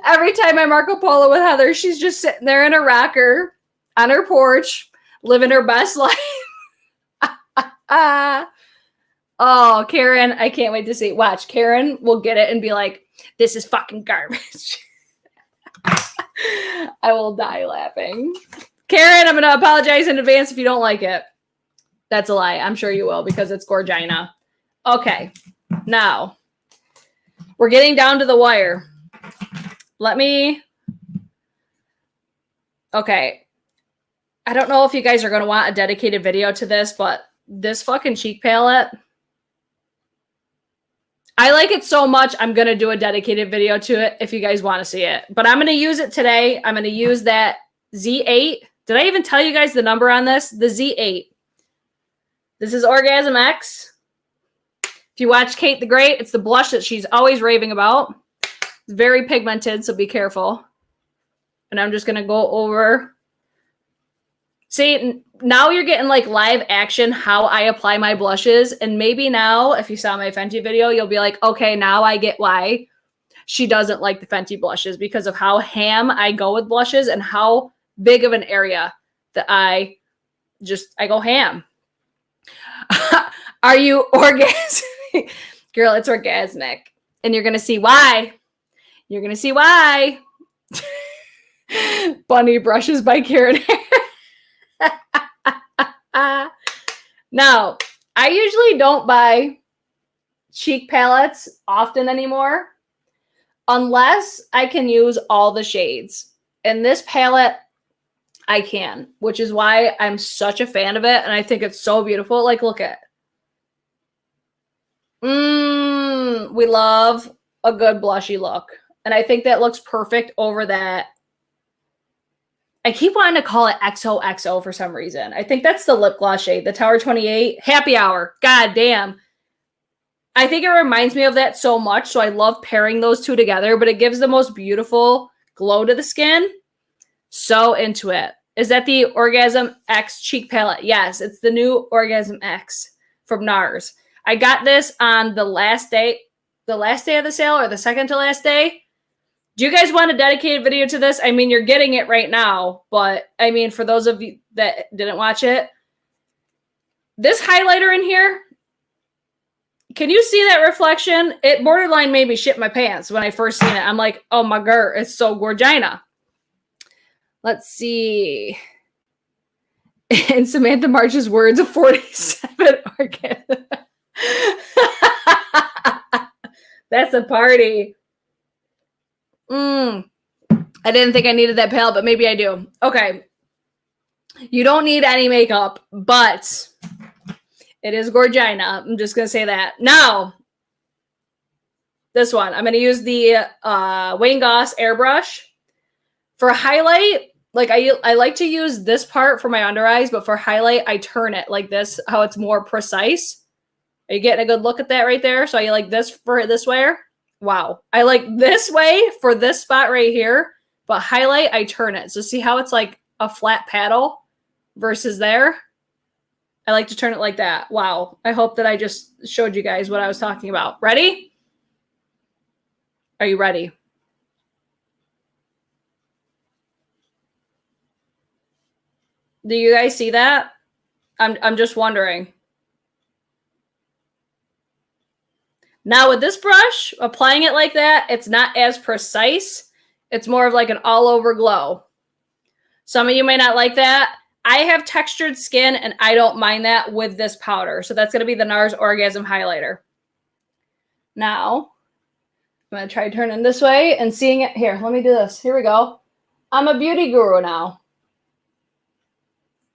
Every time I Marco Polo with Heather, she's just sitting there in a rocker on her porch, living her best life. Oh, Karen, I can't wait to see. Watch, Karen will get it and be like, this is fucking garbage. I will die laughing. Karen, I'm going to apologize in advance if you don't like it. That's a lie. I'm sure you will, because it's Gorgina. Okay, now we're getting down to the wire. Okay. I don't know if you guys are going to want a dedicated video to this, but this fucking cheek palette, I like it so much, I'm going to do a dedicated video to it if you guys want to see it. But I'm going to use it today. I'm going to use that Z8. Did I even tell you guys the number on this? The Z8. This is Orgasm X. If you watch Kate the Great, it's the blush that she's always raving about. It's very pigmented, so be careful. And I'm just going to go over. See, now you're getting like live action how I apply my blushes. And maybe now, if you saw my Fenty video, you'll be like, okay, now I get why she doesn't like the Fenty blushes because of how ham I go with blushes and how big of an area that I go ham. Are you orgasmic? Girl, it's orgasmic. And you're going to see why. You're going to see why. Bunny brushes by Karen Hair. Now, I usually don't buy cheek palettes often anymore unless I can use all the shades. And this palette, I can, which is why I'm such a fan of it. And I think it's so beautiful. Like, look at it. We love a good blushy look. And I think that looks perfect over that. I keep wanting to call it XOXO for some reason. I think that's the lip gloss shade, the Tower 28 Happy Hour. God damn. I think it reminds me of that so much. So I love pairing those two together, but it gives the most beautiful glow to the skin. So into it. Is that the Orgasm X cheek palette? Yes, it's the new Orgasm X from NARS. I got this on the last day of the sale, or the second to last day. Do you guys want a dedicated video to this? I mean, you're getting it right now, but I mean, for those of you that didn't watch it, this highlighter in here, can you see that reflection? It borderline made me shit my pants when I first seen it. I'm like, oh my god, it's so gorgina. Let's see. In Samantha March's words, a 47 orgasm. That's a party. I didn't think I needed that palette, but maybe I do. Okay. You don't need any makeup, but it is gorgina. I'm just going to say that. Now, this one. I'm going to use the Wayne Goss airbrush. For highlight, like I like to use this part for my under eyes, but for highlight, I turn it like this, how it's more precise. Are you getting a good look at that right there? So I like this for this way. Wow. I like this way for this spot right here, but highlight, I turn it. So see how it's like a flat paddle versus there? I like to turn it like that. Wow. I hope that I just showed you guys what I was talking about. Ready? Are you ready? Do you guys see that? I'm just wondering. Now with this brush, applying it like that, it's not as precise. It's more of like an all-over glow. Some of you may not like that. I have textured skin, and I don't mind that with this powder. So that's going to be the NARS Orgasm Highlighter. Now, I'm going to try turning this way and seeing it. Here, let me do this. Here we go. I'm a beauty guru now.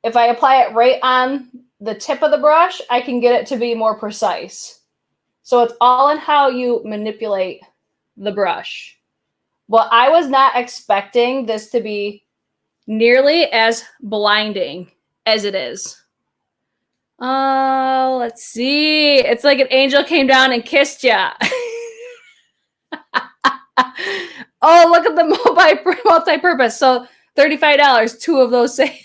If I apply it right on the tip of the brush, I can get it to be more precise. So it's all in how you manipulate the brush. Well, I was not expecting this to be nearly as blinding as it is. Oh, let's see. It's like an angel came down and kissed ya. Oh, look at the multi-purpose. So $35, two of those say.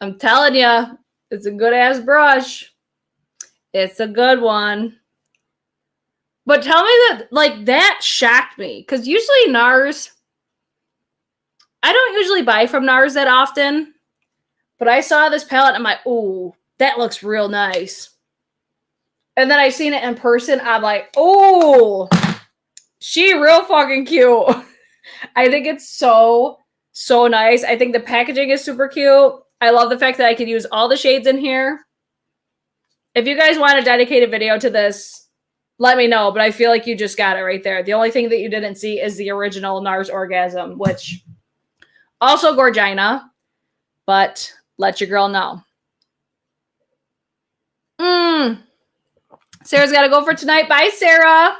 I'm telling you, it's a good ass brush. It's a good one. But tell me that, like, that shocked me. Because usually NARS, I don't usually buy from NARS that often. But I saw this palette and I'm like, ooh, that looks real nice. And then I seen it in person. I'm like, oh, she real fucking cute. I think it's so nice. I think the packaging is super cute. I love the fact that I could use all the shades in here. If you guys want a dedicated video to this, let me know. But I feel like you just got it right there. The only thing that you didn't see is the original NARS Orgasm, which also gorgina, but let your girl know. Sarah's got to go for tonight. Bye, Sarah.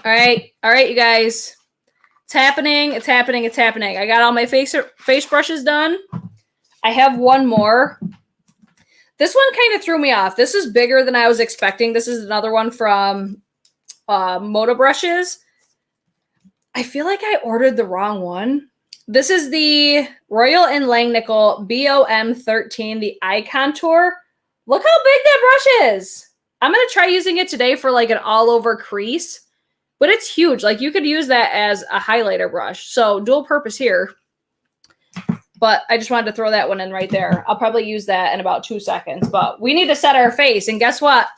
All right, you guys. It's happening. It's happening. It's happening. I got all my face brushes done. I have one more. This one kind of threw me off. This is bigger than I was expecting. This is another one from Moto Brushes. I feel like I ordered the wrong one. This is the Royal & Langnickel BOM 13, the Eye Contour. Look how big that brush is. I'm going to try using it today for like an all over crease, but it's huge. Like you could use that as a highlighter brush. So dual purpose here, but I just wanted to throw that one in right there. I'll probably use that in about 2 seconds, but we need to set our face. And guess what?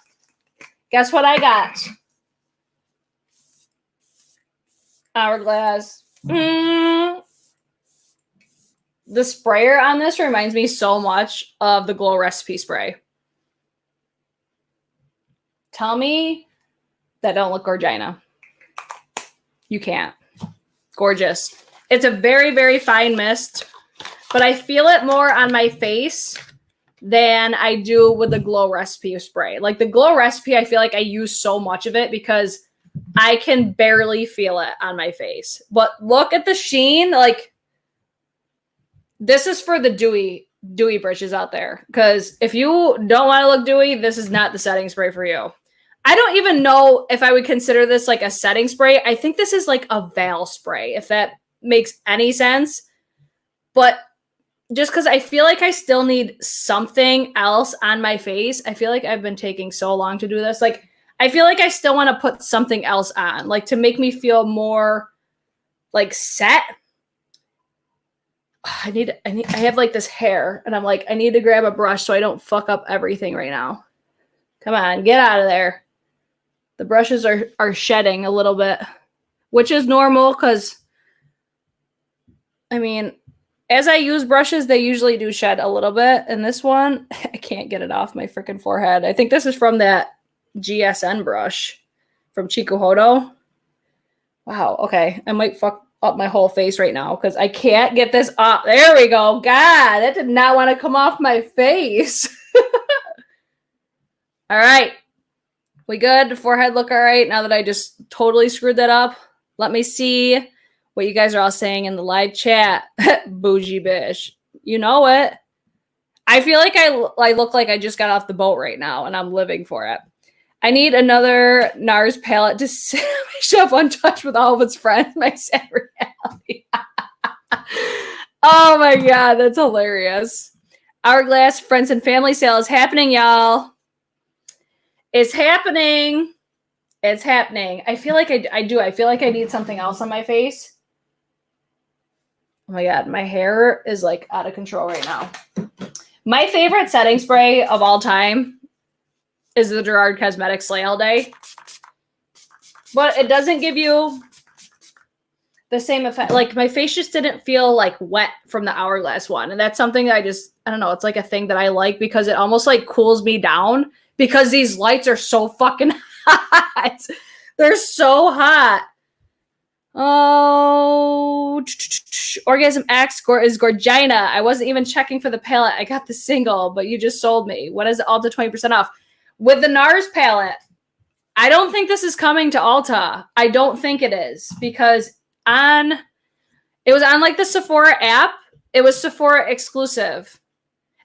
Guess what I got? Hourglass. The sprayer on this reminds me so much of the Glow Recipe Spray. Tell me that don't look Gorgina. You can't. Gorgeous. It's a very, very fine mist, but I feel it more on my face than I do with the Glow Recipe Spray. Like the Glow Recipe, I feel like I use so much of it because I can barely feel it on my face. But look at the sheen. Like, this is for the dewy britches out there. Because if you don't want to look dewy, this is not the setting spray for you. I don't even know if I would consider this like a setting spray. I think this is like a veil spray, if that makes any sense. But just because I feel like I still need something else on my face. I feel like I've been taking so long to do this. Like, I feel like I still want to put something else on, like to make me feel more like set. I have like this hair and I'm like, I need to grab a brush so I don't fuck up everything right now. Come on, get out of there. The brushes are shedding a little bit, which is normal because, I mean, as I use brushes, they usually do shed a little bit. And this one, I can't get it off my freaking forehead. I think this is from that GSN brush from Chico Hodo. Wow, okay. I might fuck up my whole face right now because I can't get this up. There we go. God, that did not want to come off my face. All right. We good? The forehead look all right now that I just totally screwed that up? Let me see what you guys are all saying in the live chat. Bougie bish. You know it. I feel like I look like I just got off the boat right now and I'm living for it. I need another NARS palette to sit myself untouched with all of its friends. My sad reality. Oh my God, that's hilarious. Hourglass Friends and Family Sale is happening, y'all. It's happening. It's happening. I feel like I do. I feel like I need something else on my face. Oh my God, my hair is like out of control right now. My favorite setting spray of all time is the Gerard Cosmetics Slay All Day. But it doesn't give you the same effect. Like, my face just didn't feel, like, wet from the Hourglass one. And that's something that I don't know. It's, like, a thing that I like because it almost, like, cools me down because these lights are so fucking hot. They're so hot. Oh, Orgasm X is Gorgina. I wasn't even checking for the palette. I got the single, but you just sold me. What is it? Ulta 20% off. With the NARS palette, I don't think this is coming to Ulta. I don't think it is because it was on like the Sephora app. It was Sephora exclusive.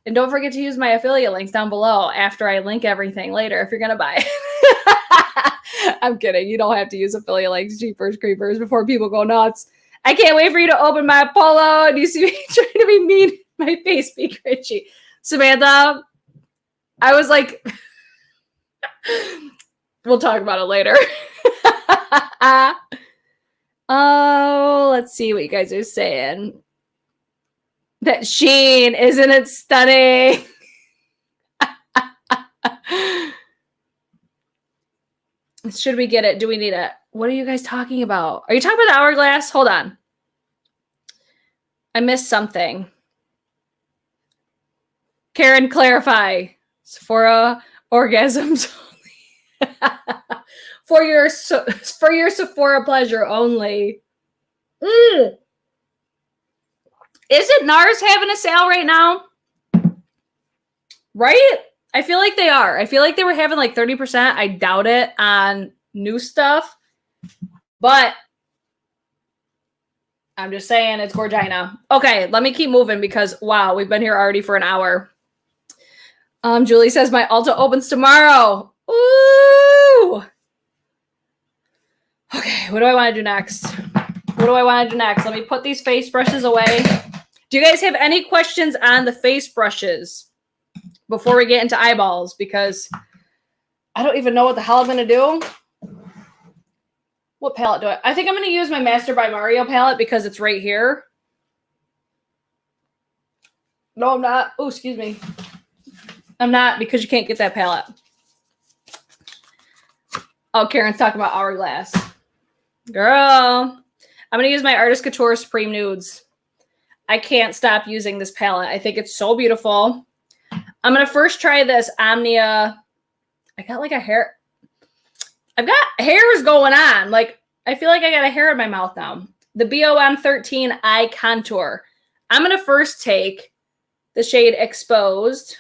And don't forget to use my affiliate links down below after I link everything later if you're going to buy it. I'm kidding. You don't have to use affiliate links, Jeepers Creepers, before people go nuts. I can't wait for you to open my polo and you see me trying to be mean. My face be cringy. Samantha, I was like... We'll talk about it later. Oh, let's see what you guys are saying. That sheen, isn't it stunning? Should we get it? Do we need it? What are you guys talking about? Are you talking about the Hourglass? Hold on. I missed something. Karen, clarify. Sephora orgasms for your Sephora pleasure only. Isn't NARS having a sale right now? Right? I feel like they are. I feel like they were having like 30%. I doubt it on new stuff. But I'm just saying it's Gorgina. Okay, let me keep moving because, wow, we've been here already for an hour. Julie says my Ulta opens tomorrow. Ooh. Okay, what do I want to do next? Let me put these face brushes away. Do you guys have any questions on the face brushes before we get into eyeballs? Because I don't even know what the hell I'm going to do. What palette do I think I'm going to use my Master by Mario palette because it's right here. No, I'm not. Oh, excuse me. I'm not because you can't get that palette. Oh, Karen's talking about Hourglass. Girl. I'm going to use my Artist Couture Supreme Nudes. I can't stop using this palette. I think it's so beautiful. I'm going to first try this Omnia. I got like a hair. I've got hairs going on. Like, I feel like I got a hair in my mouth now. The BOM 13 Eye Contour. I'm going to first take the shade Exposed.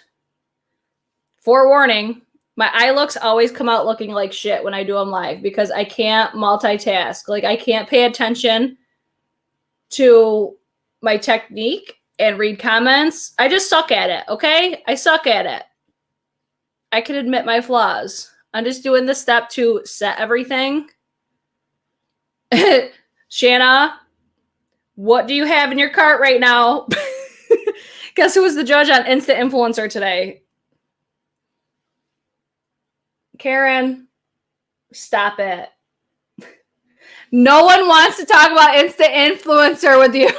Forewarning, my eye looks always come out looking like shit when I do them live because I can't multitask. Like, I can't pay attention to my technique and read comments. I just suck at it, okay? I suck at it. I can admit my flaws. I'm just doing this step to set everything. Shanna, what do you have in your cart right now? Guess who was the judge on Instant Influencer today? Karen, stop it. No one wants to talk about Instant Influencer with you.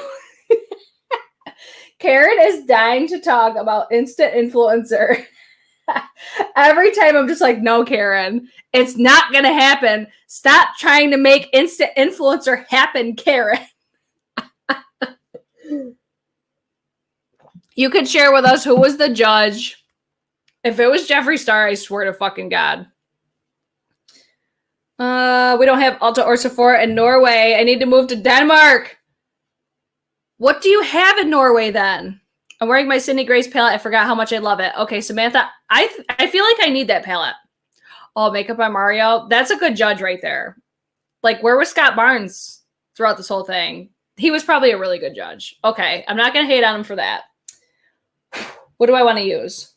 Karen is dying to talk about Instant Influencer. Every time I'm just like, no, Karen, it's not going to happen. Stop trying to make Instant Influencer happen, Karen. You could share with us who was the judge. If it was Jeffree Star, I swear to fucking God. We don't have Ulta or Sephora in Norway. I need to move to Denmark. What do you have in Norway then? I'm wearing my Cindy Grace palette. I forgot how much I love it. Okay, Samantha, I feel like I need that palette. Oh, Makeup by Mario. That's a good judge right there. Like, where was Scott Barnes throughout this whole thing? He was probably a really good judge. Okay, I'm not going to hate on him for that. What do I want to use?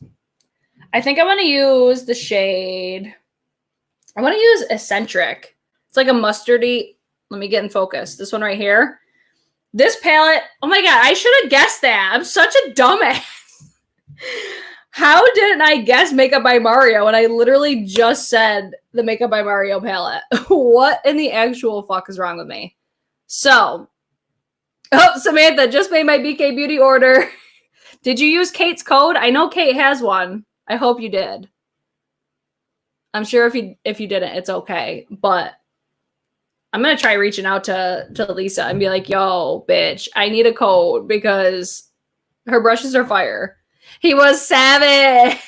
I think I want to use the shade. I want to use Eccentric. It's like a mustardy. Let me get in focus. This one right here. This palette. Oh my God, I should have guessed that. I'm such a dumbass. How didn't I guess Makeup by Mario when I literally just said the Makeup by Mario palette? What in the actual fuck is wrong with me? So, oh, Samantha just made my BK Beauty order. Did you use Kate's code? I know Kate has one. I hope you did. I'm sure if you didn't, it's okay. But I'm going to try reaching out to Lisa and be like, yo, bitch, I need a code because her brushes are fire. He was savage.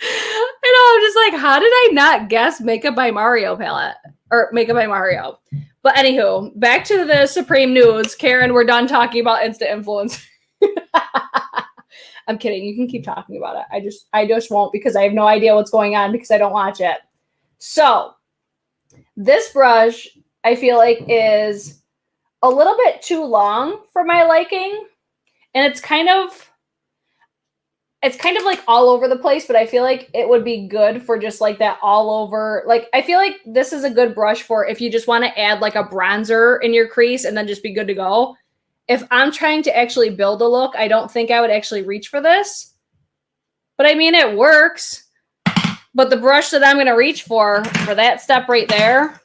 I'm just like, how did I not guess Makeup by Mario palette? Or Makeup by Mario. But anywho, back to the Supreme Nudes. Karen, we're done talking about Instant Influence. I'm kidding. You can keep talking about it. I just won't because I have no idea what's going on because I don't watch it. So this brush, I feel like, is a little bit too long for my liking. And it's kind of like all over the place, but I feel like it would be good for just like that all over. Like, I feel like this is a good brush for if you just want to add like a bronzer in your crease and then just be good to go. If I'm trying to actually build a look, I don't think I would actually reach for this. But I mean, it works. But the brush that I'm going to reach for that step right there,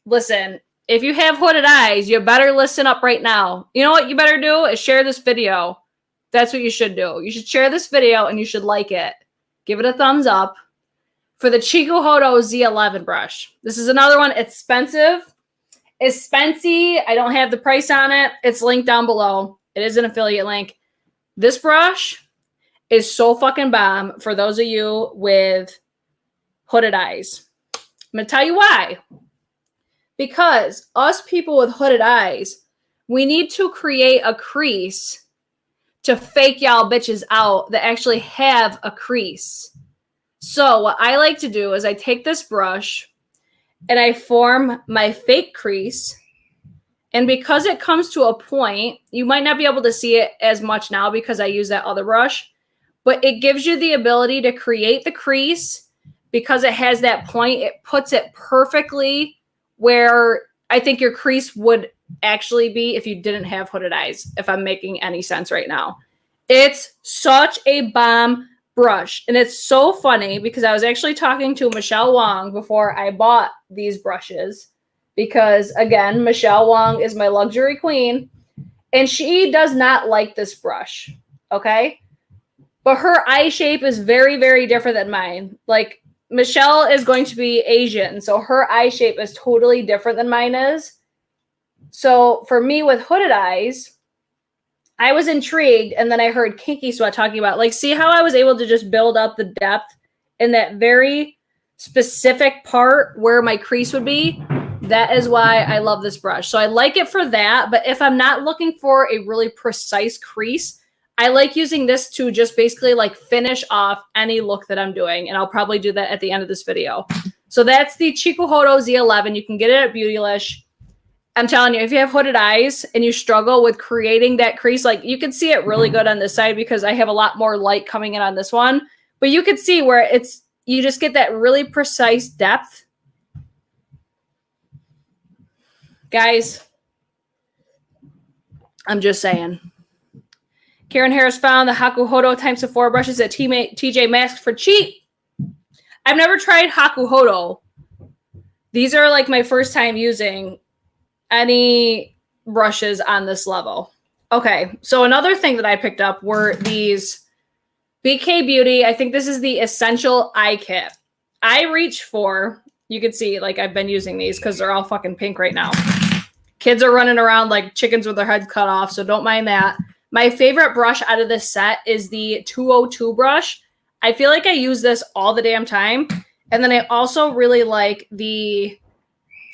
listen, if you have hooded eyes, you better listen up right now. You know what you better do is share this video. That's what you should do. You should share this video and you should like it. Give it a thumbs up for the Chico Hodo Z11 brush. This is another one. It's expensive. It's spency. I don't have the price on it. It's linked down below. It is an affiliate link. This brush is so fucking bomb for those of you with hooded eyes. I'm going to tell you why. Because us people with hooded eyes, we need to create a crease to fake y'all bitches out that actually have a crease. So what I like to do is I take this brush and I form my fake crease. And because it comes to a point, you might not be able to see it as much now because I use that other brush, but it gives you the ability to create the crease because it has that point. It puts it perfectly where I think your crease would actually be if you didn't have hooded eyes, if I'm making any sense right now. It's such a bomb brush. And it's so funny because I was actually talking to Michelle Wong before I bought these brushes because, again, Michelle Wong is my luxury queen, and she does not like this brush, okay? But her eye shape is very, very different than mine. Like, Michelle is going to be Asian, so her eye shape is totally different than mine is. So for me with hooded eyes, I was intrigued, and then I heard Kinky Sweat talking about, like, see how I was able to just build up the depth in that very specific part where my crease would be? That is why I love this brush. So I like it for that, but if I'm not looking for a really precise crease, I like using this to just basically like finish off any look that I'm doing, and I'll probably do that at the end of this video. So that's the Chikuhodo Z11. You can get it at Beautylish. I'm telling you, if you have hooded eyes and you struggle with creating that crease, like you can see it really good on this side because I have a lot more light coming in on this one, but you can see where it's, you just get that really precise depth. Guys, I'm just saying. Karen Harris found the Hakuhodo x4 brushes at TJ Maxx for cheap. I've never tried Hakuhodo. These are like my first time using any brushes on this level. Okay, so another thing that I picked up were these BK Beauty. I think this is the Essential Eye Kit. I reach for, you can see, like I've been using these because they're all fucking pink right now. Kids are running around like chickens with their heads cut off, so don't mind that. My favorite brush out of this set is the 202 brush. I feel like I use this all the damn time. And then I also really like the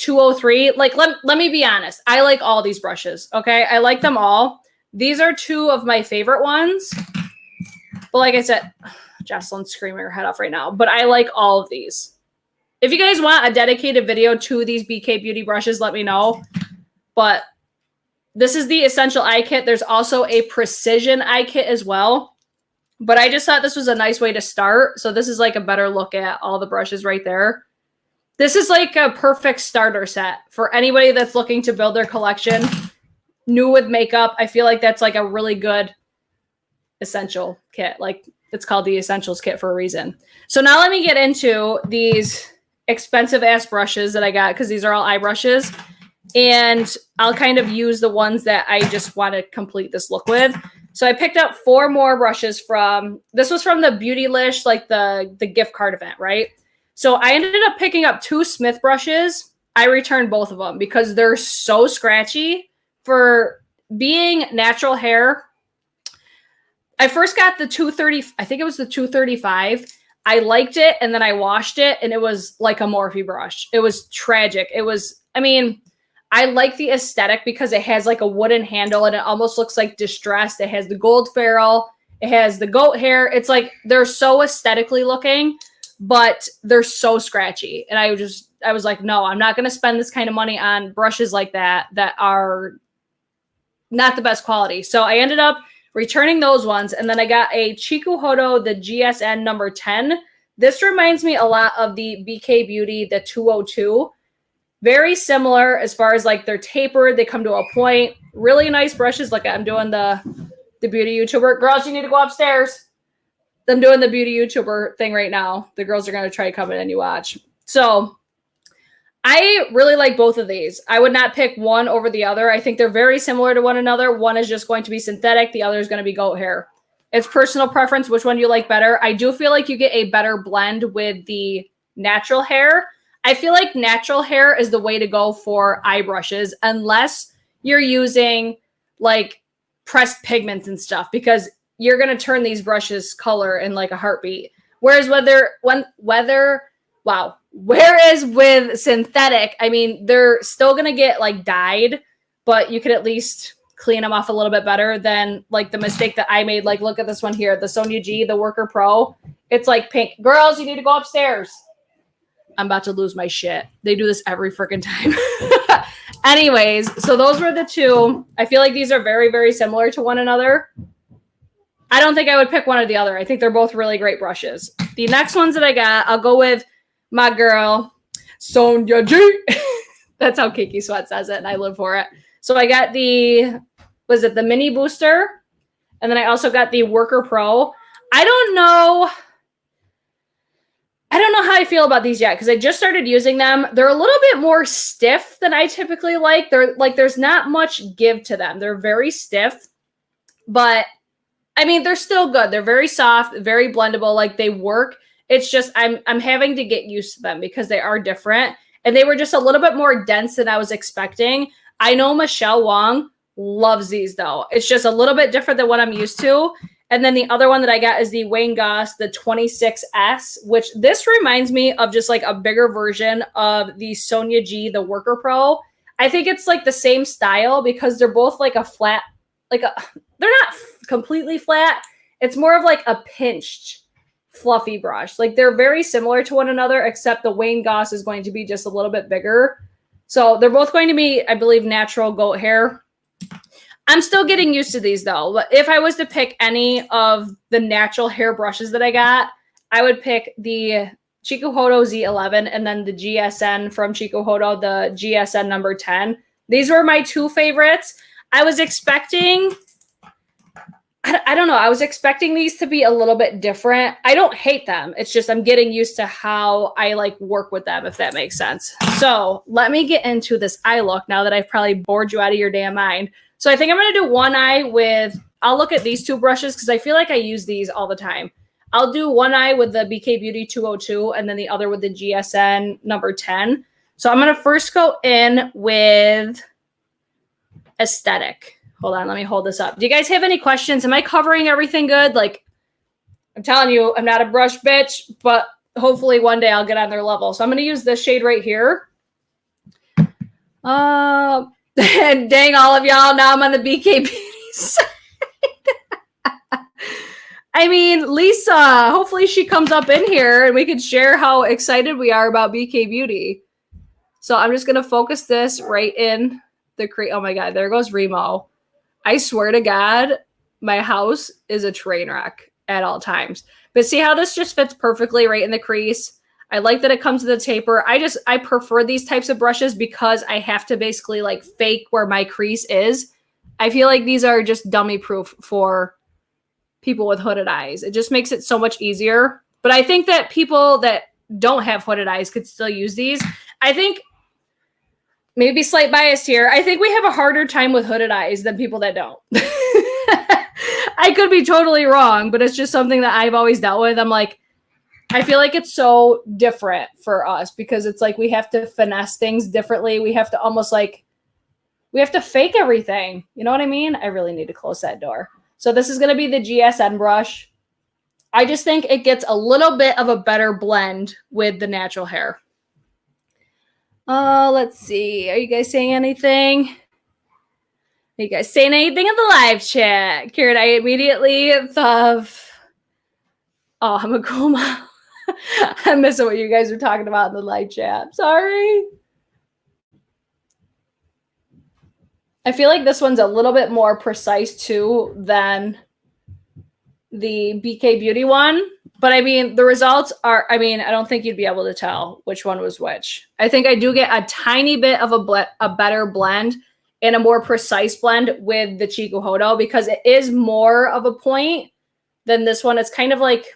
203. Like, let me be honest. I like all these brushes, okay? I like them all. These are two of my favorite ones. But like I said, Jocelyn's screaming her head off right now. But I like all of these. If you guys want a dedicated video to these BK Beauty brushes, let me know. But this is the Essential Eye Kit. There's also a Precision Eye Kit as well. But I just thought this was a nice way to start. So this is like a better look at all the brushes right there. This is like a perfect starter set for anybody that's looking to build their collection. New with makeup. I feel like that's like a really good essential kit. Like, it's called the Essentials Kit for a reason. So now let me get into these expensive ass brushes that I got, because these are all eye brushes. And I'll kind of use the ones that I just want to complete this look with. So I picked up 4 more brushes from, this was from the Beautylish, like the gift card event, right? So I ended up picking up 2 Smith brushes. I returned both of them because they're so scratchy. For being natural hair, I first got the 230, I think it was the 235. I liked it, and then I washed it, and it was like a Morphe brush. It was tragic. It was, I mean, I like the aesthetic because it has like a wooden handle, and it almost looks like distressed. It has the gold ferrule. It has the goat hair. It's like, they're so aesthetically looking, but they're so scratchy. And I was like, no, I'm not going to spend this kind of money on brushes like that are not the best quality. So I ended up returning those ones. And then I got a Chikuhodo, the GSN number 10. This reminds me a lot of the BK Beauty, the 202. Very similar as far as like they're tapered. They come to a point. Really nice brushes. Like I'm doing the beauty YouTuber. Girls, you need to go upstairs. I'm doing the beauty YouTuber thing right now. The girls are going to try to come in and you watch. So I really like both of these. I would not pick one over the other. I think they're very similar to one another. One is just going to be synthetic. The other is going to be goat hair. It's personal preference which one you like better. I do feel like you get a better blend with the natural hair. I feel like natural hair is the way to go for eye brushes unless you're using like pressed pigments and stuff, because you're going to turn these brushes color in like a heartbeat. Whereas whereas with synthetic, I mean, they're still going to get like dyed, but you could at least clean them off a little bit better than like the mistake that I made. Like, look at this one here, the Sonia G, the Worker Pro. It's like pink. Girls, you need to go upstairs. I'm about to lose my shit. They do this every freaking time. Anyways, so those were the 2. I feel like these are very, very similar to one another. I don't think I would pick one or the other. I think they're both really great brushes. The next ones that I got, I'll go with my girl, Sonia G. That's how Kiki Sweat says it, and I live for it. So I got the Mini Booster? And then I also got the Worker Pro. I don't know. I don't know how I feel about these yet because I just started using them. They're a little bit more stiff than I typically like. They're like, there's not much give to them. They're very stiff, but I mean, they're still good. They're very soft, very blendable. Like they work. It's just I'm having to get used to them because they are different. And they were just a little bit more dense than I was expecting. I know Michelle Wong loves these though. It's just a little bit different than what I'm used to. And then the other one that I got is the Wayne Goss, the 26S, which this reminds me of just like a bigger version of the Sonia G, the Worker Pro. I think it's like the same style because they're both like a flat, they're not completely flat. It's more of like a pinched fluffy brush. Like they're very similar to one another, except the Wayne Goss is going to be just a little bit bigger. So they're both going to be, I believe, natural goat hair. I'm still getting used to these though. But if I was to pick any of the natural hair brushes that I got, I would pick the Chikuhodo Z11 and then the GSN from Chikuhodo, the GSN number 10. These were my two favorites. I was expecting, I don't know, I was expecting these to be a little bit different. I don't hate them. It's just I'm getting used to how I like work with them, if that makes sense. So let me get into this eye look now that I've probably bored you out of your damn mind. So I think I'm going to do one eye with, I'll look at these two brushes because I feel like I use these all the time. I'll do one eye with the BK Beauty 202 and then the other with the GSN number 10. So I'm going to first go in with Aesthetic. Hold on, let me hold this up. Do you guys have any questions? Am I covering everything good? Like, I'm telling you, I'm not a brush bitch, but hopefully one day I'll get on their level. So I'm going to use this shade right here. And dang all of y'all, now I'm on the BK Beauty side. I mean, Lisa, hopefully she comes up in here and we can share how excited we are about BK Beauty. So I'm just going to focus this right in the crease. Oh my God, there goes Remo. I swear to God, my house is a train wreck at all times. But see how this just fits perfectly right in the crease? I like that it comes with a taper. I prefer these types of brushes because I have to basically like fake where my crease is. I feel like these are just dummy proof for people with hooded eyes. It just makes it so much easier. But I think that people that don't have hooded eyes could still use these. I think maybe slight bias here. I think we have a harder time with hooded eyes than people that don't. I could be totally wrong, but it's just something that I've always dealt with. I'm like, I feel like it's so different for us because it's like we have to finesse things differently. We have to almost like, we have to fake everything. You know what I mean? I really need to close that door. So this is going to be the GSN brush. I just think it gets a little bit of a better blend with the natural hair. Let's see. Are you guys saying anything? Are you guys saying anything in the live chat? Karen, I immediately thought of, oh, I'm a cool mom. I'm missing what you guys are talking about in the live chat. Sorry. I feel like this one's a little bit more precise too than the BK Beauty one. But I mean, the results are, I mean, I don't think you'd be able to tell which one was which. I think I do get a tiny bit of a better blend and a more precise blend with the Chikuhodo because it is more of a point than this one. It's kind of like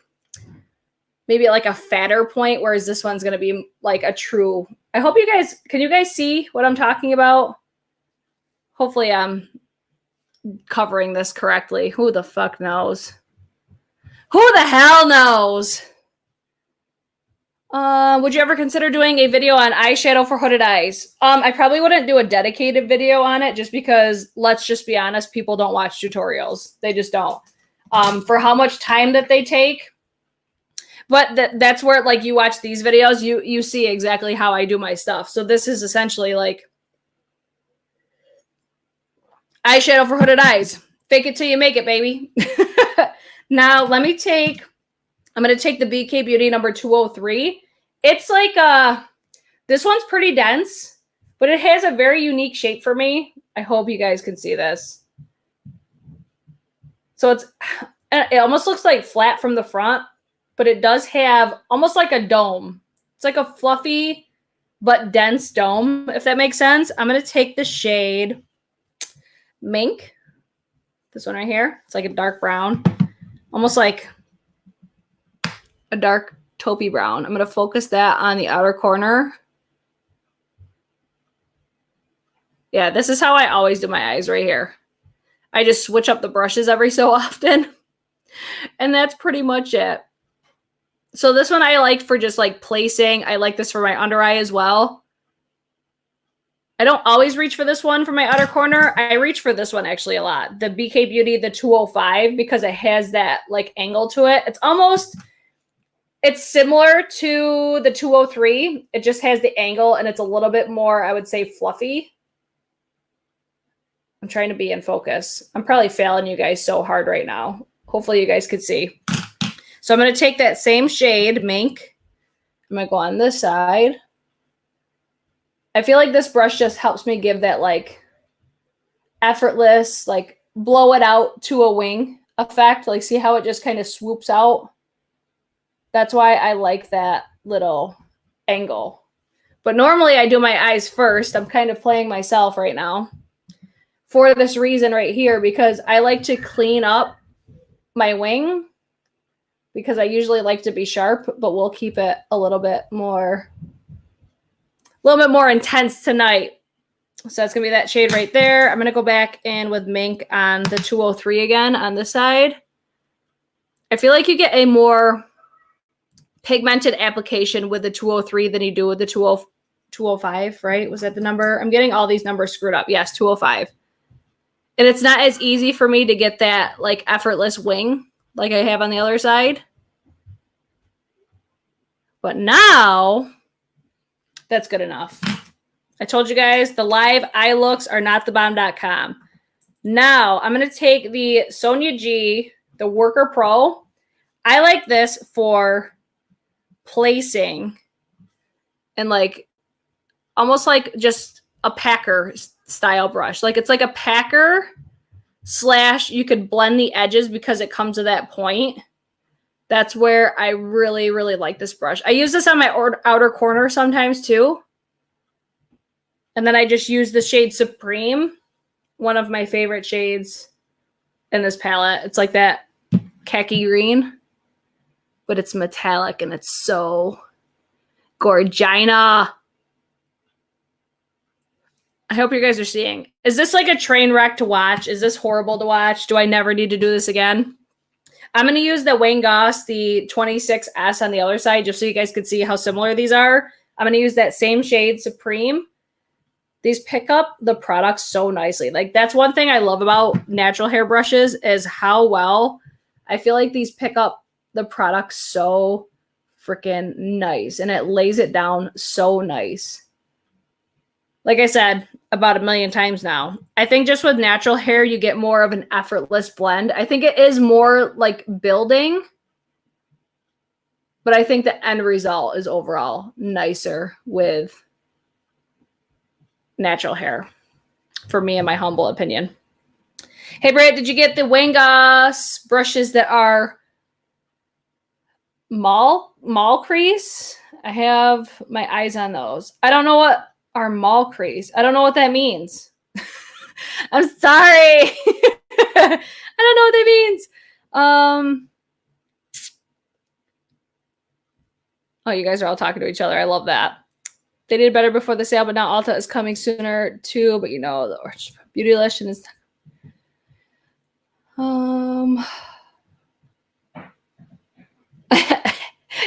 maybe like a fatter point, whereas this one's going to be like a true, I hope you guys, can you guys see what I'm talking about? Hopefully I'm covering this correctly. Who the fuck knows? Who the hell knows? Would you ever consider doing a video on eyeshadow for hooded eyes? I probably wouldn't do a dedicated video on it just because, let's just be honest, people don't watch tutorials. They just don't. For how much time that they take. But that's where, like, you watch these videos, you see exactly how I do my stuff. So this is essentially like eyeshadow for hooded eyes. Fake it till you make it, baby. Now, I'm going to take the BK Beauty number 203. It's like, this one's pretty dense, but it has a very unique shape for me. I hope you guys can see this. So it almost looks like flat from the front, but it does have almost like a dome. It's like a fluffy but dense dome, if that makes sense. I'm going to take the shade Mink. This one right here. It's like a dark brown. Almost like a dark taupey brown. I'm going to focus that on the outer corner. Yeah, this is how I always do my eyes right here. I just switch up the brushes every so often. And that's pretty much it. So this one I like for just like placing. I like this for my under eye as well. I don't always reach for this one for my outer corner. I reach for this one actually a lot. The BK Beauty, the 205, because it has that like angle to it. It's similar to the 203. It just has the angle and it's a little bit more, I would say, fluffy. I'm trying to be in focus. I'm probably failing you guys so hard right now. Hopefully you guys could see. So I'm going to take that same shade, Mink. I'm going to go on this side. I feel like this brush just helps me give that like effortless, like blow it out to a wing effect. Like see how it just kind of swoops out? That's why I like that little angle. But normally I do my eyes first. I'm kind of playing myself right now for this reason right here, because I like to clean up my wing because I usually like to be sharp, but we'll keep it a little bit more intense tonight. So that's going to be that shade right there. I'm going to go back in with Mink on the 203 again on this side. I feel like you get a more pigmented application with the 203 than you do with the 205, right? Was that the number? I'm getting all these numbers screwed up. Yes, 205. And it's not as easy for me to get that like effortless wing like I have on the other side. But now that's good enough. I told you guys the live eye looks are not thebomb.com. Now I'm going to take the Sonia G, the Worker Pro. I like this for placing and like almost like just a packer style brush. Like it's like a packer / you could blend the edges because it comes to that point. That's where I really, really like this brush. I use this on my outer corner sometimes too. And then I just use the shade Supreme, one of my favorite shades in this palette. It's like that khaki green, but it's metallic and it's so gorgina. I hope you guys are seeing. Is this like a train wreck to watch? Is this horrible to watch? Do I never need to do this again? I'm going to use the Wayne Goss, the 26S on the other side, just so you guys could see how similar these are. I'm going to use that same shade, Supreme. These pick up the products so nicely. Like that's one thing I love about natural hair brushes is how well I feel like these pick up the product so freaking nice. And it lays it down so nice. Like I said about a million times now, I think just with natural hair, you get more of an effortless blend. I think it is more like building, but I think the end result is overall nicer with natural hair, for me, in my humble opinion. Hey, Britt, did you get the Wayne Goss brushes that are mall crease? I have my eyes on those. I don't know what are mall crease. I don't know what that means. I'm sorry. I don't know what that means. Oh, you guys are all talking to each other. I love that. They did better before the sale, but now Ulta is coming sooner too. But you know, the Orange Beauty is.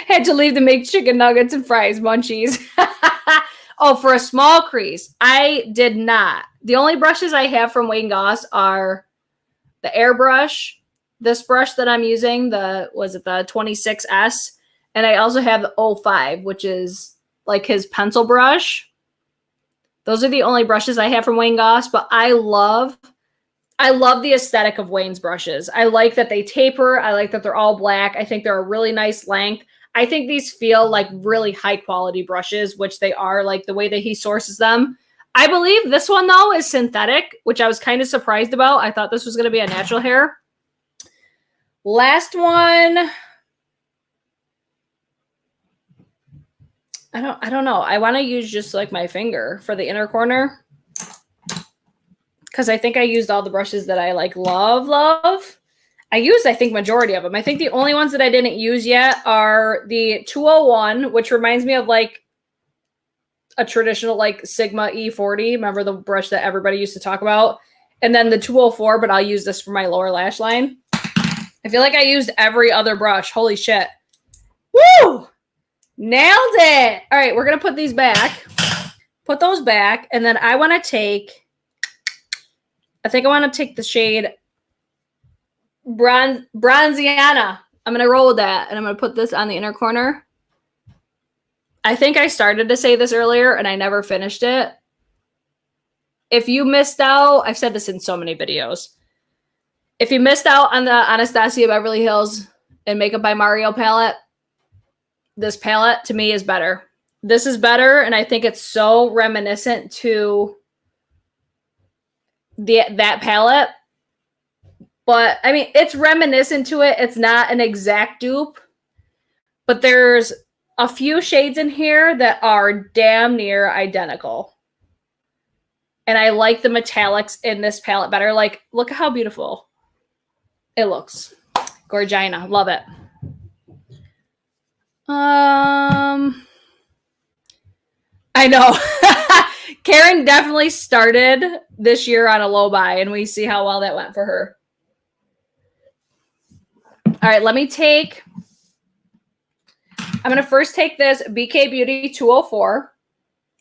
Had to leave to make chicken nuggets and fries, munchies. Oh, for a small crease, I did not. The only brushes I have from Wayne Goss are the airbrush, this brush that I'm using, the 26S, and I also have the 05, which is like his pencil brush. Those are the only brushes I have from Wayne Goss, but I love the aesthetic of Wayne's brushes. I like that they taper. I like that they're all black. I think they're a really nice length. I think these feel like really high quality brushes, which they are, like the way that he sources them. I believe this one though is synthetic, which I was kind of surprised about. I thought this was going to be a natural hair. Last one. I don't know. I want to use just like my finger for the inner corner, because I think I used all the brushes that I like love. I used, I think, majority of them. I think the only ones that I didn't use yet are the 201, which reminds me of like a traditional like Sigma E40. Remember the brush that everybody used to talk about? And then the 204, but I'll use this for my lower lash line. I feel like I used every other brush. Holy shit. Woo! Nailed it. All right, we're going to put these back. Put those back. And then I want to take, I think I want to take the shade Bronziana. I'm going to roll with that. And I'm going to put this on the inner corner. I think I started to say this earlier and I never finished it. If you missed out, I've said this in so many videos. If you missed out on the Anastasia Beverly Hills and Makeup by Mario palette, this palette to me is better. This is better, and I think it's so reminiscent to that palette. But, I mean, it's reminiscent to it. It's not an exact dupe. But there's a few shades in here that are damn near identical. And I like the metallics in this palette better. Like, look at how beautiful it looks. Gorgina. Love it. I know. Karen definitely started this year on a low buy, and we see how well that went for her. All right, let me take, I'm going to first take this BK Beauty 204.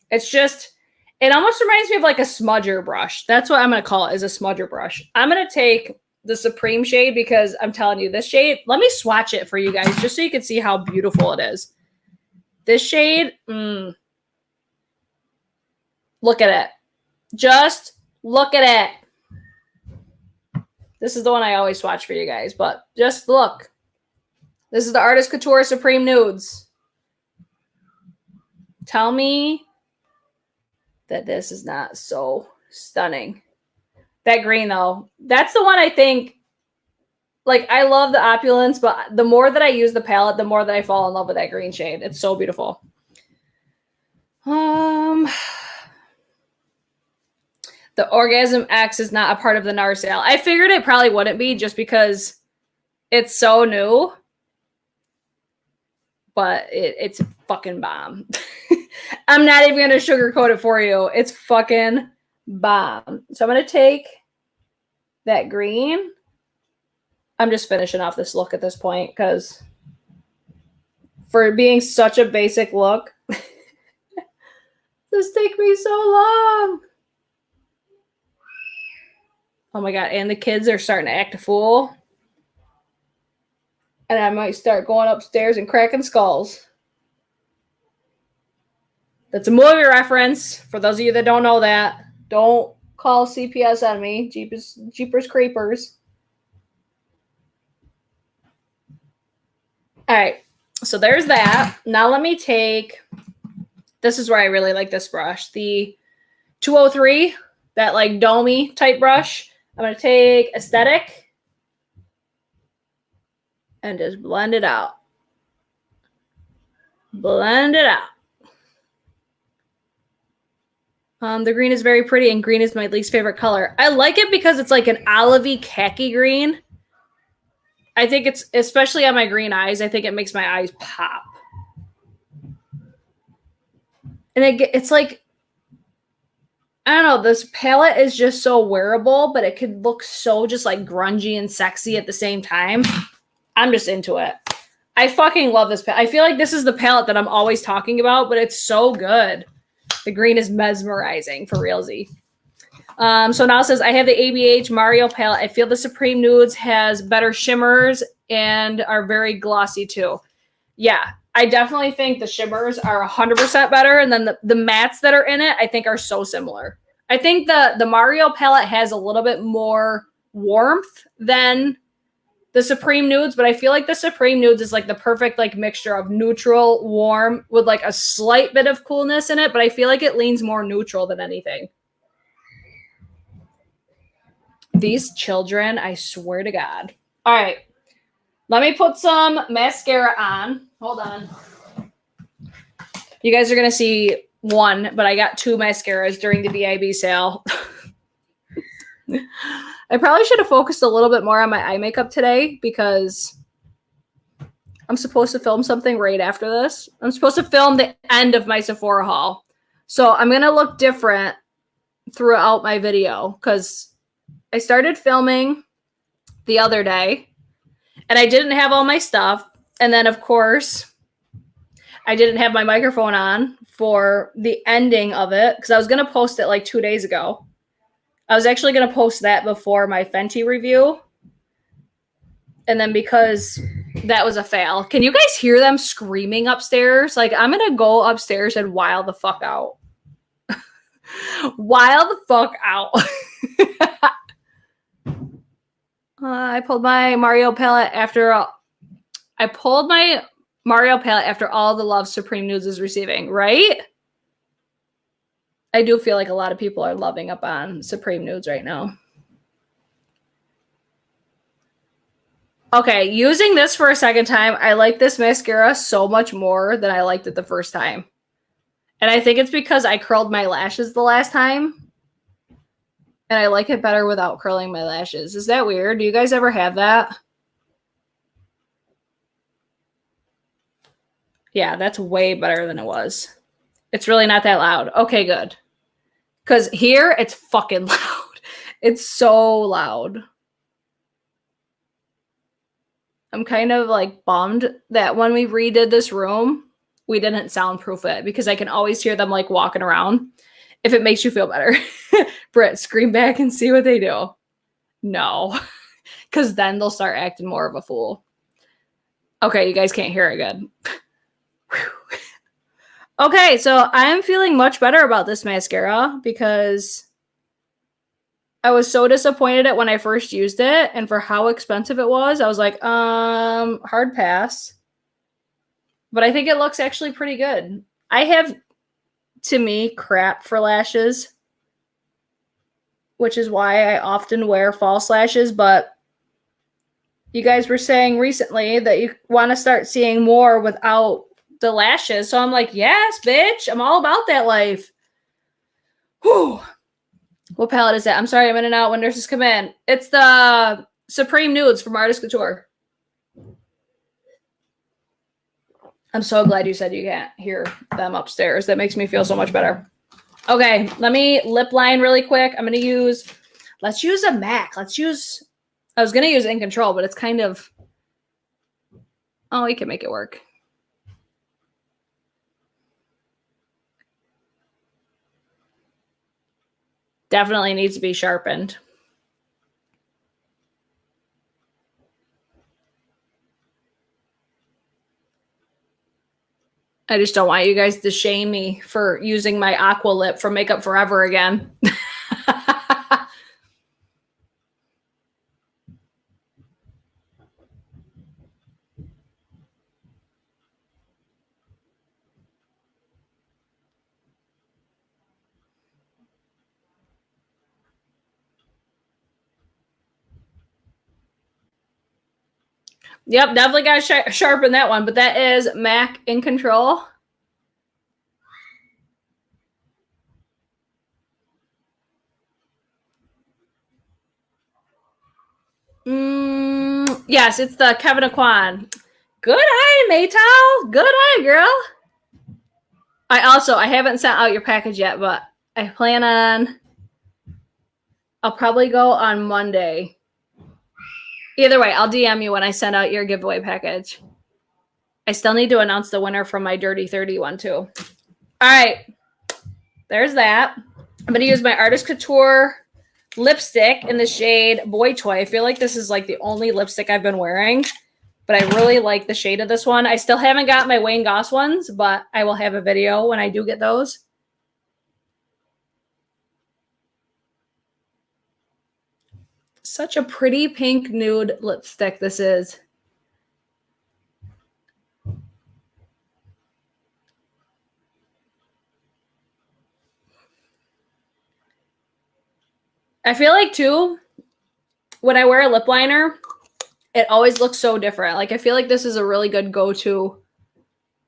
It's just, it almost reminds me of like a smudger brush. That's what I'm going to call it, is a smudger brush. I'm going to take the Supreme shade because I'm telling you, this shade, let me swatch it for you guys just so you can see how beautiful it is. This shade, look at it. Just look at it. This is the one I always swatch for you guys, but just look. This is the Artist Couture Supreme Nudes. Tell me that this is not so stunning. That green, though, that's the one I think, like, I love the opulence, but the more that I use the palette, the more that I fall in love with that green shade. It's so beautiful. The Orgasm X is not a part of the NAR sale. I figured it probably wouldn't be just because it's so new. But it's fucking bomb. I'm not even going to sugarcoat it for you. It's fucking bomb. So I'm going to take that green. I'm just finishing off this look at this point because for being such a basic look, this takes me so long. Oh my God. And the kids are starting to act a fool. And I might start going upstairs and cracking skulls. That's a movie reference. For those of you that don't know that, don't call CPS on me. Jeepers Creepers. All right. So there's that. Now let me take, this is where I really like this brush. The 203, that like domey type brush. I'm going to take Aesthetic and just blend it out. Blend it out. The green is very pretty, and green is my least favorite color. I like it because it's like an olivey khaki green. I think it's, especially on my green eyes, I think it makes my eyes pop. And it's like, I don't know, this palette is just so wearable, but it could look so just like grungy and sexy at the same time. I'm just into it. I fucking love this palette. I feel like this is the palette that I'm always talking about, but it's so good. The green is mesmerizing for realsy. So now it says, I have the ABH Mario palette. I feel the Supreme Nudes has better shimmers and are very glossy too. Yeah, I definitely think the shimmers are 100% better. And then the mattes that are in it, I think are so similar. I think the Mario palette has a little bit more warmth than the Supreme Nudes, but I feel like the Supreme Nudes is like the perfect like mixture of neutral, warm, with like a slight bit of coolness in it, but I feel like it leans more neutral than anything. These children, I swear to God. All right. Let me put some mascara on. Hold on. You guys are going to see one, but I got two mascaras during the VIB sale. I probably should have focused a little bit more on my eye makeup today because I'm supposed to film something right after this. I'm supposed to film the end of my Sephora haul. So I'm going to look different throughout my video because I started filming the other day and I didn't have all my stuff. And then, of course, I didn't have my microphone on for the ending of it because I was going to post it like 2 days ago. I was actually going to post that before my Fenty review. And then because that was a fail. Can you guys hear them screaming upstairs? Like, I'm going to go upstairs and wild the fuck out. Wild the fuck out. I pulled my Mario palette after all the love Supreme Nudes is receiving, right? I do feel like a lot of people are loving up on Supreme Nudes right now. Okay, using this for a second time, I like this mascara so much more than I liked it the first time. And I think it's because I curled my lashes the last time. And I like it better without curling my lashes. Is that weird? Do you guys ever have that? Yeah, that's way better than it was. It's really not that loud. Okay, good. Because here, it's fucking loud. It's so loud. I'm kind of like bummed that when we redid this room, we didn't soundproof it because I can always hear them like walking around. If it makes you feel better. Britt, scream back and see what they do. No. Because then they'll start acting more of a fool. Okay, you guys can't hear it good. Okay, so I'm feeling much better about this mascara because I was so disappointed at when I first used it and for how expensive it was. I was like, hard pass. But I think it looks actually pretty good. I have, to me, crap for lashes, which is why I often wear false lashes. But you guys were saying recently that you want to start seeing more without the lashes. So I'm like, yes, bitch. I'm all about that life. Whew. What palette is that? I'm sorry, I'm in and out when nurses come in. It's the Supreme Nudes from Artist Couture. I'm so glad you said you can't hear them upstairs. That makes me feel so much better. Okay, let me lip line really quick. I'm going to use, let's use a MAC. I was going to use In Control, but it's kind of, oh, we can make it work. Definitely needs to be sharpened. I just don't want you guys to shame me for using my Aqua Lip from Makeup Forever again. Yep, definitely got to sharpen that one, but that is MAC In Control. Yes, it's the Kevin Aquan. Good eye, Maytal. Good eye, girl. I haven't sent out your package yet, but I plan on, I'll probably go on Monday. Either way, I'll DM you when I send out your giveaway package. I still need to announce the winner from my Dirty 30 one too. All right, there's that. I'm going to use my Artist Couture lipstick in the shade Boy Toy. I feel like this is like the only lipstick I've been wearing, but I really like the shade of this one. I still haven't got my Wayne Goss ones, but I will have a video when I do get those. Such a pretty pink nude lipstick this is. I feel like, too, when I wear a lip liner, it always looks so different. Like, I feel like this is a really good go-to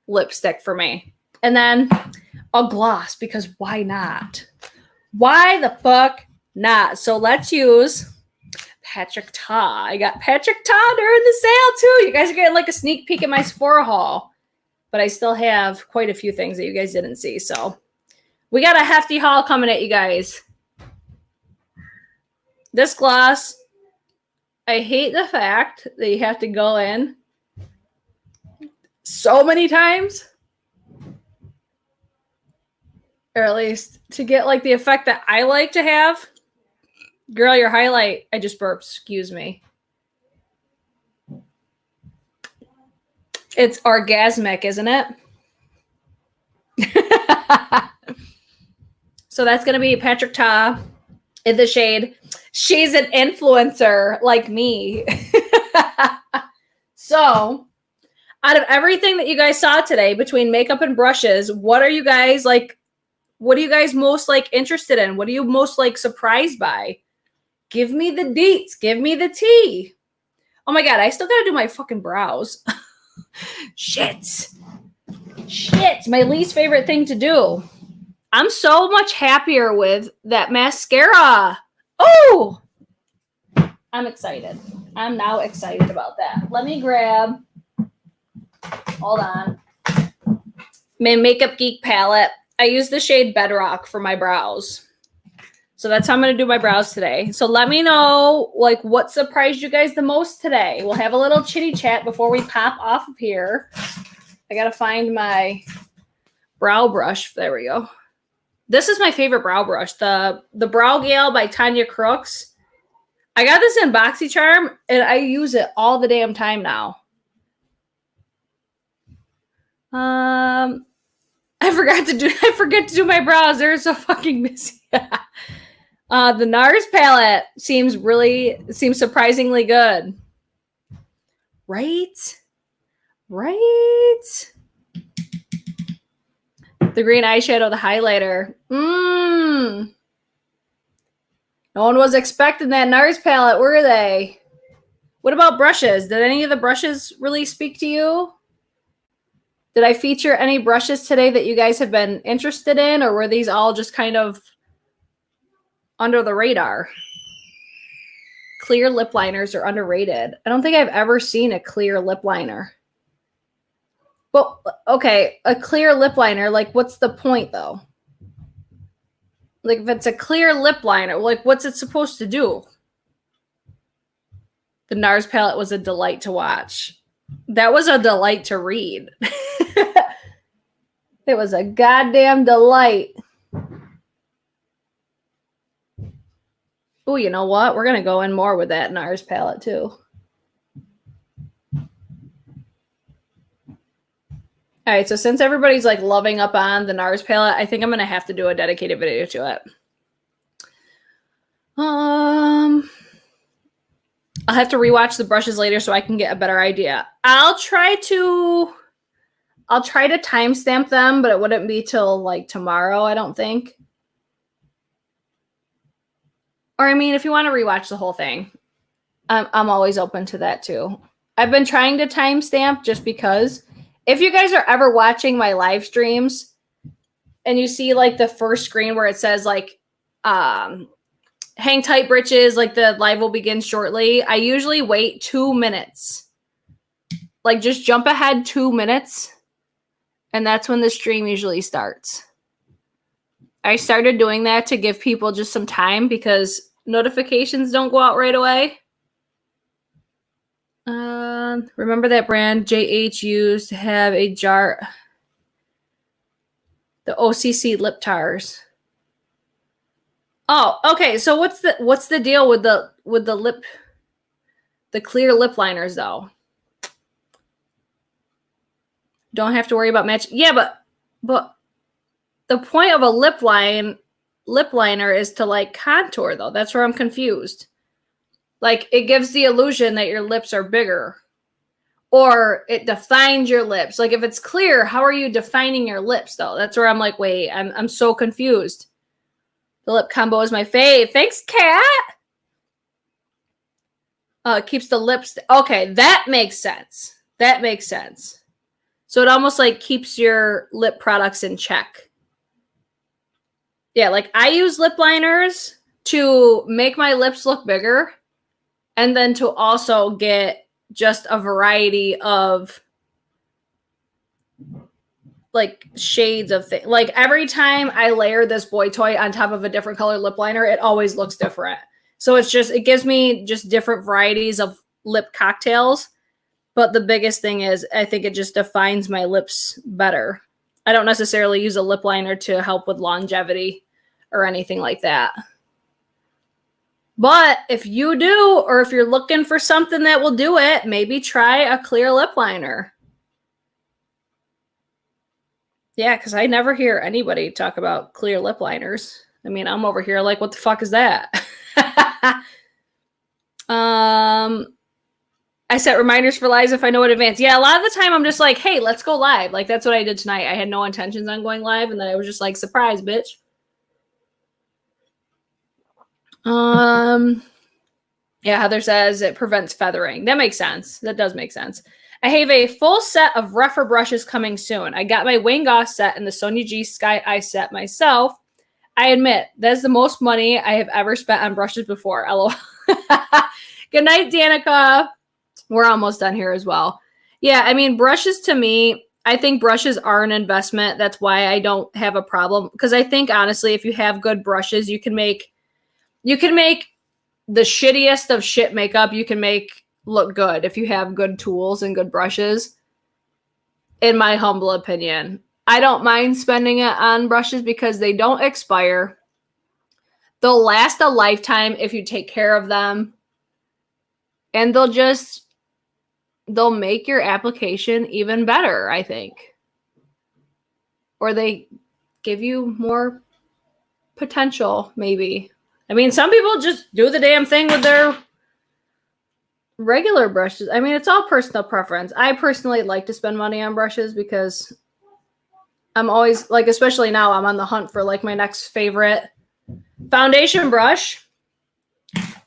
lipstick for me. And then a gloss, because why not? Why the fuck not? So let's use Patrick Ta. I got Patrick Ta during the sale too. You guys are getting like a sneak peek at my Sephora haul. But I still have quite a few things that you guys didn't see. So we got a hefty haul coming at you guys. This gloss, I hate the fact that you have to go in so many times. Or at least to get like the effect that I like to have. Girl, your highlight, I just burped, excuse me. It's orgasmic, isn't it? So that's going to be Patrick Ta in the shade. She's an influencer like me. So out of everything that you guys saw today between makeup and brushes, what are you guys like? What are you guys most like interested in? What are you most like surprised by? Give me the deets. Give me the tea. Oh my God, I still got to do my fucking brows. Shit. My least favorite thing to do. I'm so much happier with that mascara. Oh, I'm excited. I'm now excited about that. Let me grab, hold on, my Makeup Geek palette. I use the shade Bedrock for my brows. So that's how I'm going to do my brows today. So let me know, like, what surprised you guys the most today. We'll have a little chitty chat before we pop off of here. I got to find my brow brush. There we go. This is my favorite brow brush. The Brow Gale by Tanya Crooks. I got this in Boxycharm, and I use it all the damn time now. I forget to do my brows. They're so fucking busy. The NARS palette seems surprisingly good. Right? The green eyeshadow, the highlighter. No one was expecting that NARS palette, were they? What about brushes? Did any of the brushes really speak to you? Did I feature any brushes today that you guys have been interested in, or were these all just kind of under the radar? Clear lip liners are underrated. I don't think I've ever seen a clear lip liner. Well, okay, a clear lip liner, like what's the point though? Like if it's a clear lip liner, like what's it supposed to do? The NARS palette was a delight to watch. That was a delight to read. It was a goddamn delight. Oh, you know what? We're going to go in more with that NARS palette too. All right, so since everybody's like loving up on the NARS palette, I think I'm going to have to do a dedicated video to it. I'll have to rewatch the brushes later so I can get a better idea. I'll try to timestamp them, but it wouldn't be till like tomorrow, I don't think. Or I mean, if you want to rewatch the whole thing, I'm always open to that too. I've been trying to timestamp just because if you guys are ever watching my live streams and you see like the first screen where it says like hang tight britches, like the live will begin shortly, I usually wait 2 minutes. Like just jump ahead 2 minutes and that's when the stream usually starts. I started doing that to give people just some time because notifications don't go out right away. Remember that brand JH used to have a jar, the OCC lip tars. Oh, okay. So what's the deal with the clear lip liners though? Don't have to worry about match. Yeah, but the point of a lip liner is to like contour though. That's where I'm confused. Like it gives the illusion that your lips are bigger or it defines your lips. Like if it's clear, how are you defining your lips though? That's where I'm like, wait, I'm so confused. The lip combo is my fave. Thanks, Kat. It keeps the lips. Okay, that makes sense. That makes sense. So it almost like keeps your lip products in check. Yeah, like I use lip liners to make my lips look bigger. And then to also get just a variety of like shades of things. Like every time I layer this boy toy on top of a different color lip liner, it always looks different. So it gives me just different varieties of lip cocktails. But the biggest thing is I think it just defines my lips better. I don't necessarily use a lip liner to help with longevity or anything like that. But if you do, or if you're looking for something that will do it, maybe try a clear lip liner. Yeah, because I never hear anybody talk about clear lip liners. I mean, I'm over here like, what the fuck is that? I set reminders for lives if I know in advance. Yeah, a lot of the time I'm just like, hey, let's go live. Like, that's what I did tonight. I had no intentions on going live, and then I was just like, surprise, bitch. Yeah, Heather says it prevents feathering. That makes sense. That does make sense. I have a full set of rougher brushes coming soon. I got my Wayne Goss set and the Sonia G Sky Eye set myself. I admit, that's the most money I have ever spent on brushes before. LOL. Good night, Danica. We're almost done here as well. Yeah, I mean, brushes to me, I think brushes are an investment. That's why I don't have a problem. Because I think, honestly, if you have good brushes, you can make the shittiest of shit makeup you can make look good if you have good tools and good brushes, in my humble opinion. I don't mind spending it on brushes because they don't expire. They'll last a lifetime if you take care of them. And they'll make your application even better, I think. Or they give you more potential, maybe. I mean, some people just do the damn thing with their regular brushes. I mean, it's all personal preference. I personally like to spend money on brushes because I'm always, like, especially now, I'm on the hunt for, like, my next favorite foundation brush.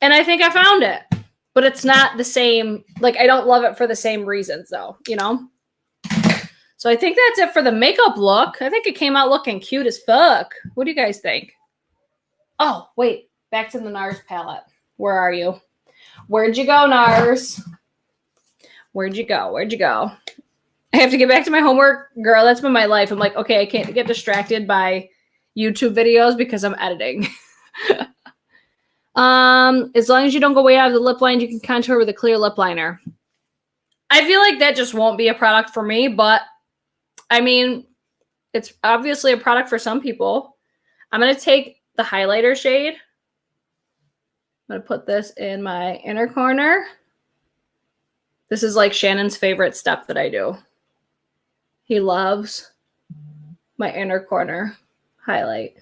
And I think I found it. But it's not the same. Like, I don't love it for the same reasons, though, you know? So I think that's it for the makeup look. I think it came out looking cute as fuck. What do you guys think? Oh, wait. Back to the NARS palette. Where are you? Where'd you go, NARS? Where'd you go? Where'd you go? I have to get back to my homework. Girl, that's been my life. I'm like, okay, I can't get distracted by YouTube videos because I'm editing. As long as you don't go way out of the lip line, you can contour with a clear lip liner. I feel like that just won't be a product for me, but I mean, it's obviously a product for some people. I'm going to take the highlighter shade. I'm going to put this in my inner corner. This is like Shannon's favorite step that I do. He loves my inner corner highlight.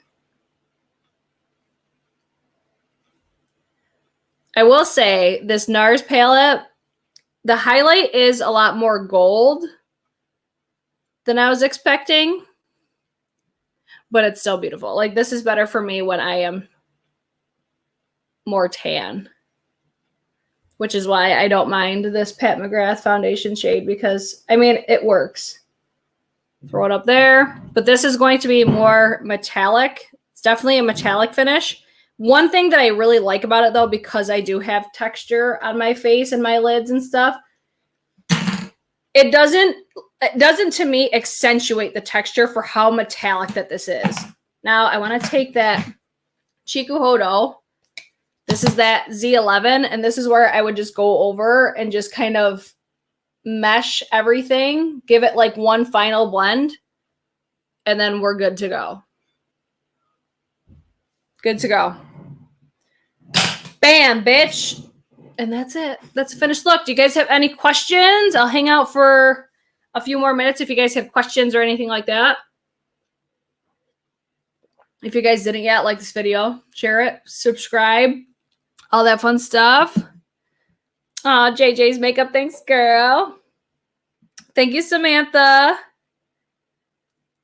I will say this NARS palette, the highlight is a lot more gold than I was expecting, but it's still beautiful. Like, this is better for me when I am more tan, which is why I don't mind this Pat McGrath foundation shade because, I mean, it works. Throw it up there. But this is going to be more metallic. It's definitely a metallic finish. One thing that I really like about it, though, because I do have texture on my face and my lids and stuff, it doesn't to me accentuate the texture for how metallic that this is. Now, I want to take that Chiku Hodo. This is that Z11, and this is where I would just go over and just kind of mesh everything, give it like one final blend, and then we're good to go. Good to go. Bam, bitch. And that's it. That's a finished look. Do you guys have any questions? I'll hang out for a few more minutes if you guys have questions or anything like that. If you guys didn't yet, like this video, share it, subscribe, all that fun stuff. Aw, JJ's makeup. Thanks, girl. Thank you, Samantha.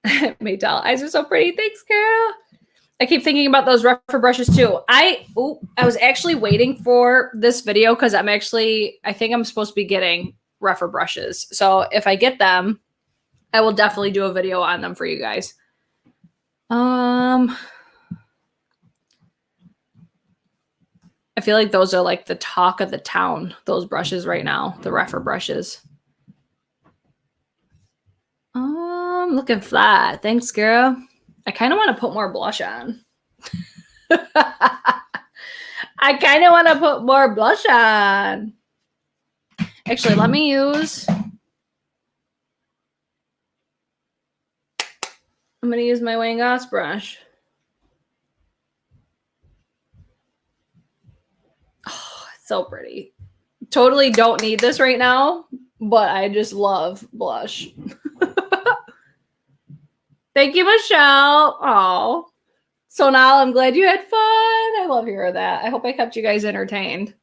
Maytel, eyes are so pretty. Thanks, girl. I keep thinking about those rougher brushes too. I was actually waiting for this video because I think I'm supposed to be getting rougher brushes. So if I get them, I will definitely do a video on them for you guys. I feel like those are like the talk of the town, those brushes right now, the Refer brushes. Looking flat. Thanks, girl. I kind of want to put more blush on. I kind of want to put more blush on. Actually, let me use... I'm going to use my Wayne Goss brush. Oh, it's so pretty. Totally don't need this right now, but I just love blush. Thank you, Michelle. Oh, so now I'm glad you had fun. I love hearing that. I hope I kept you guys entertained.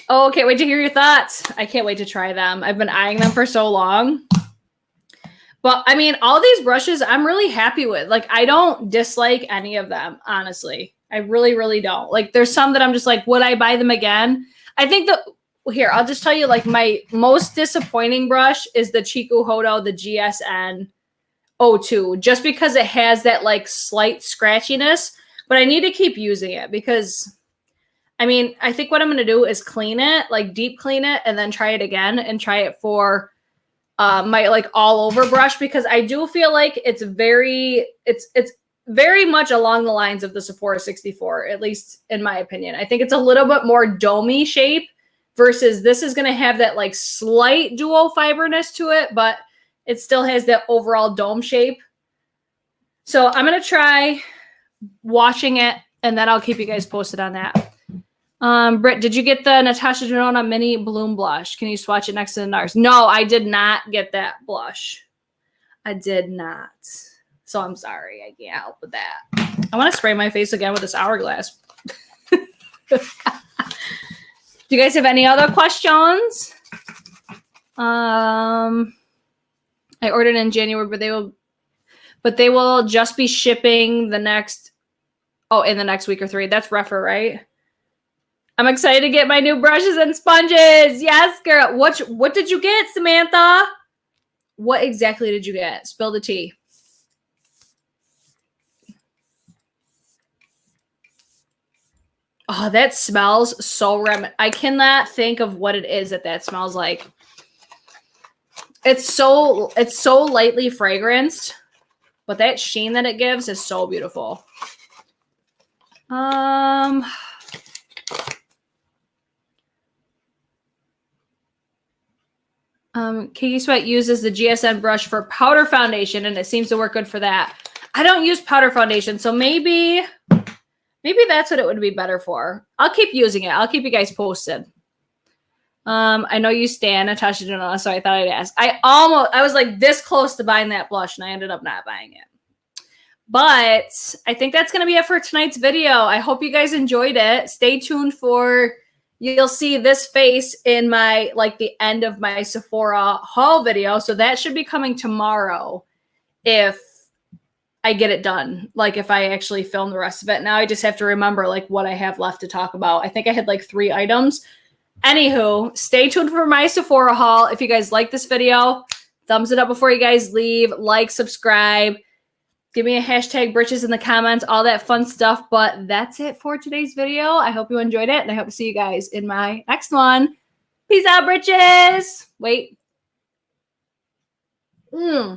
Oh, can't wait to hear your thoughts. I can't wait to try them. I've been eyeing them for so long. But I mean, all these brushes I'm really happy with. Like, I don't dislike any of them, honestly. I really, really don't. Like, there's some that I'm just like, would I buy them again? I think that, here, I'll just tell you, like, my most disappointing brush is the Chico Hodo, the GSN 02, just because it has that, like, slight scratchiness. But I need to keep using it because, I mean, I think what I'm going to do is clean it, like, deep clean it, and then try it again and try it for my, like, all over brush, because I do feel like it's very much along the lines of the Sephora 64, at least in my opinion. I think it's a little bit more domey shape versus this is going to have that, like, slight dual fiberness to it, but it still has that overall dome shape. So I'm going to try washing it, and then I'll keep you guys posted on that. Britt, did you get the Natasha Denona Mini Bloom Blush? Can you swatch it next to the NARS? No, I did not get that blush. I did not. So I'm sorry. I can't help with that. I want to spray my face again with this hourglass. Do you guys have any other questions? I ordered in January, but they will just be shipping in the next week or 3. That's Refer, right? I'm excited to get my new brushes and sponges. Yes, girl. What did you get, Samantha? What exactly did you get? Spill the tea. Oh, that smells so I cannot think of what it is that smells like. It's so lightly fragranced, but that sheen that it gives is so beautiful. Kiki Sweat uses the GSN brush for powder foundation, and it seems to work good for that. I don't use powder foundation, so maybe that's what it would be better for. I'll keep using it. I'll keep you guys posted. I know you stan Natasha Denona, so I thought I'd ask. I was like this close to buying that blush, and I ended up not buying it. But I think that's going to be it for tonight's video. I hope you guys enjoyed it. Stay tuned for... You'll see this face in my, like, the end of my Sephora haul video. So that should be coming tomorrow if I get it done. Like, if I actually film the rest of it. Now I just have to remember, like, what I have left to talk about. I think I had, like, 3 items. Anywho, stay tuned for my Sephora haul. If you guys like this video, thumbs it up before you guys leave. Like, subscribe. Give me a hashtag britches in the comments, all that fun stuff. But that's it for today's video. I hope you enjoyed it, and I hope to see you guys in my next one. Peace out, britches. Wait. Yeah.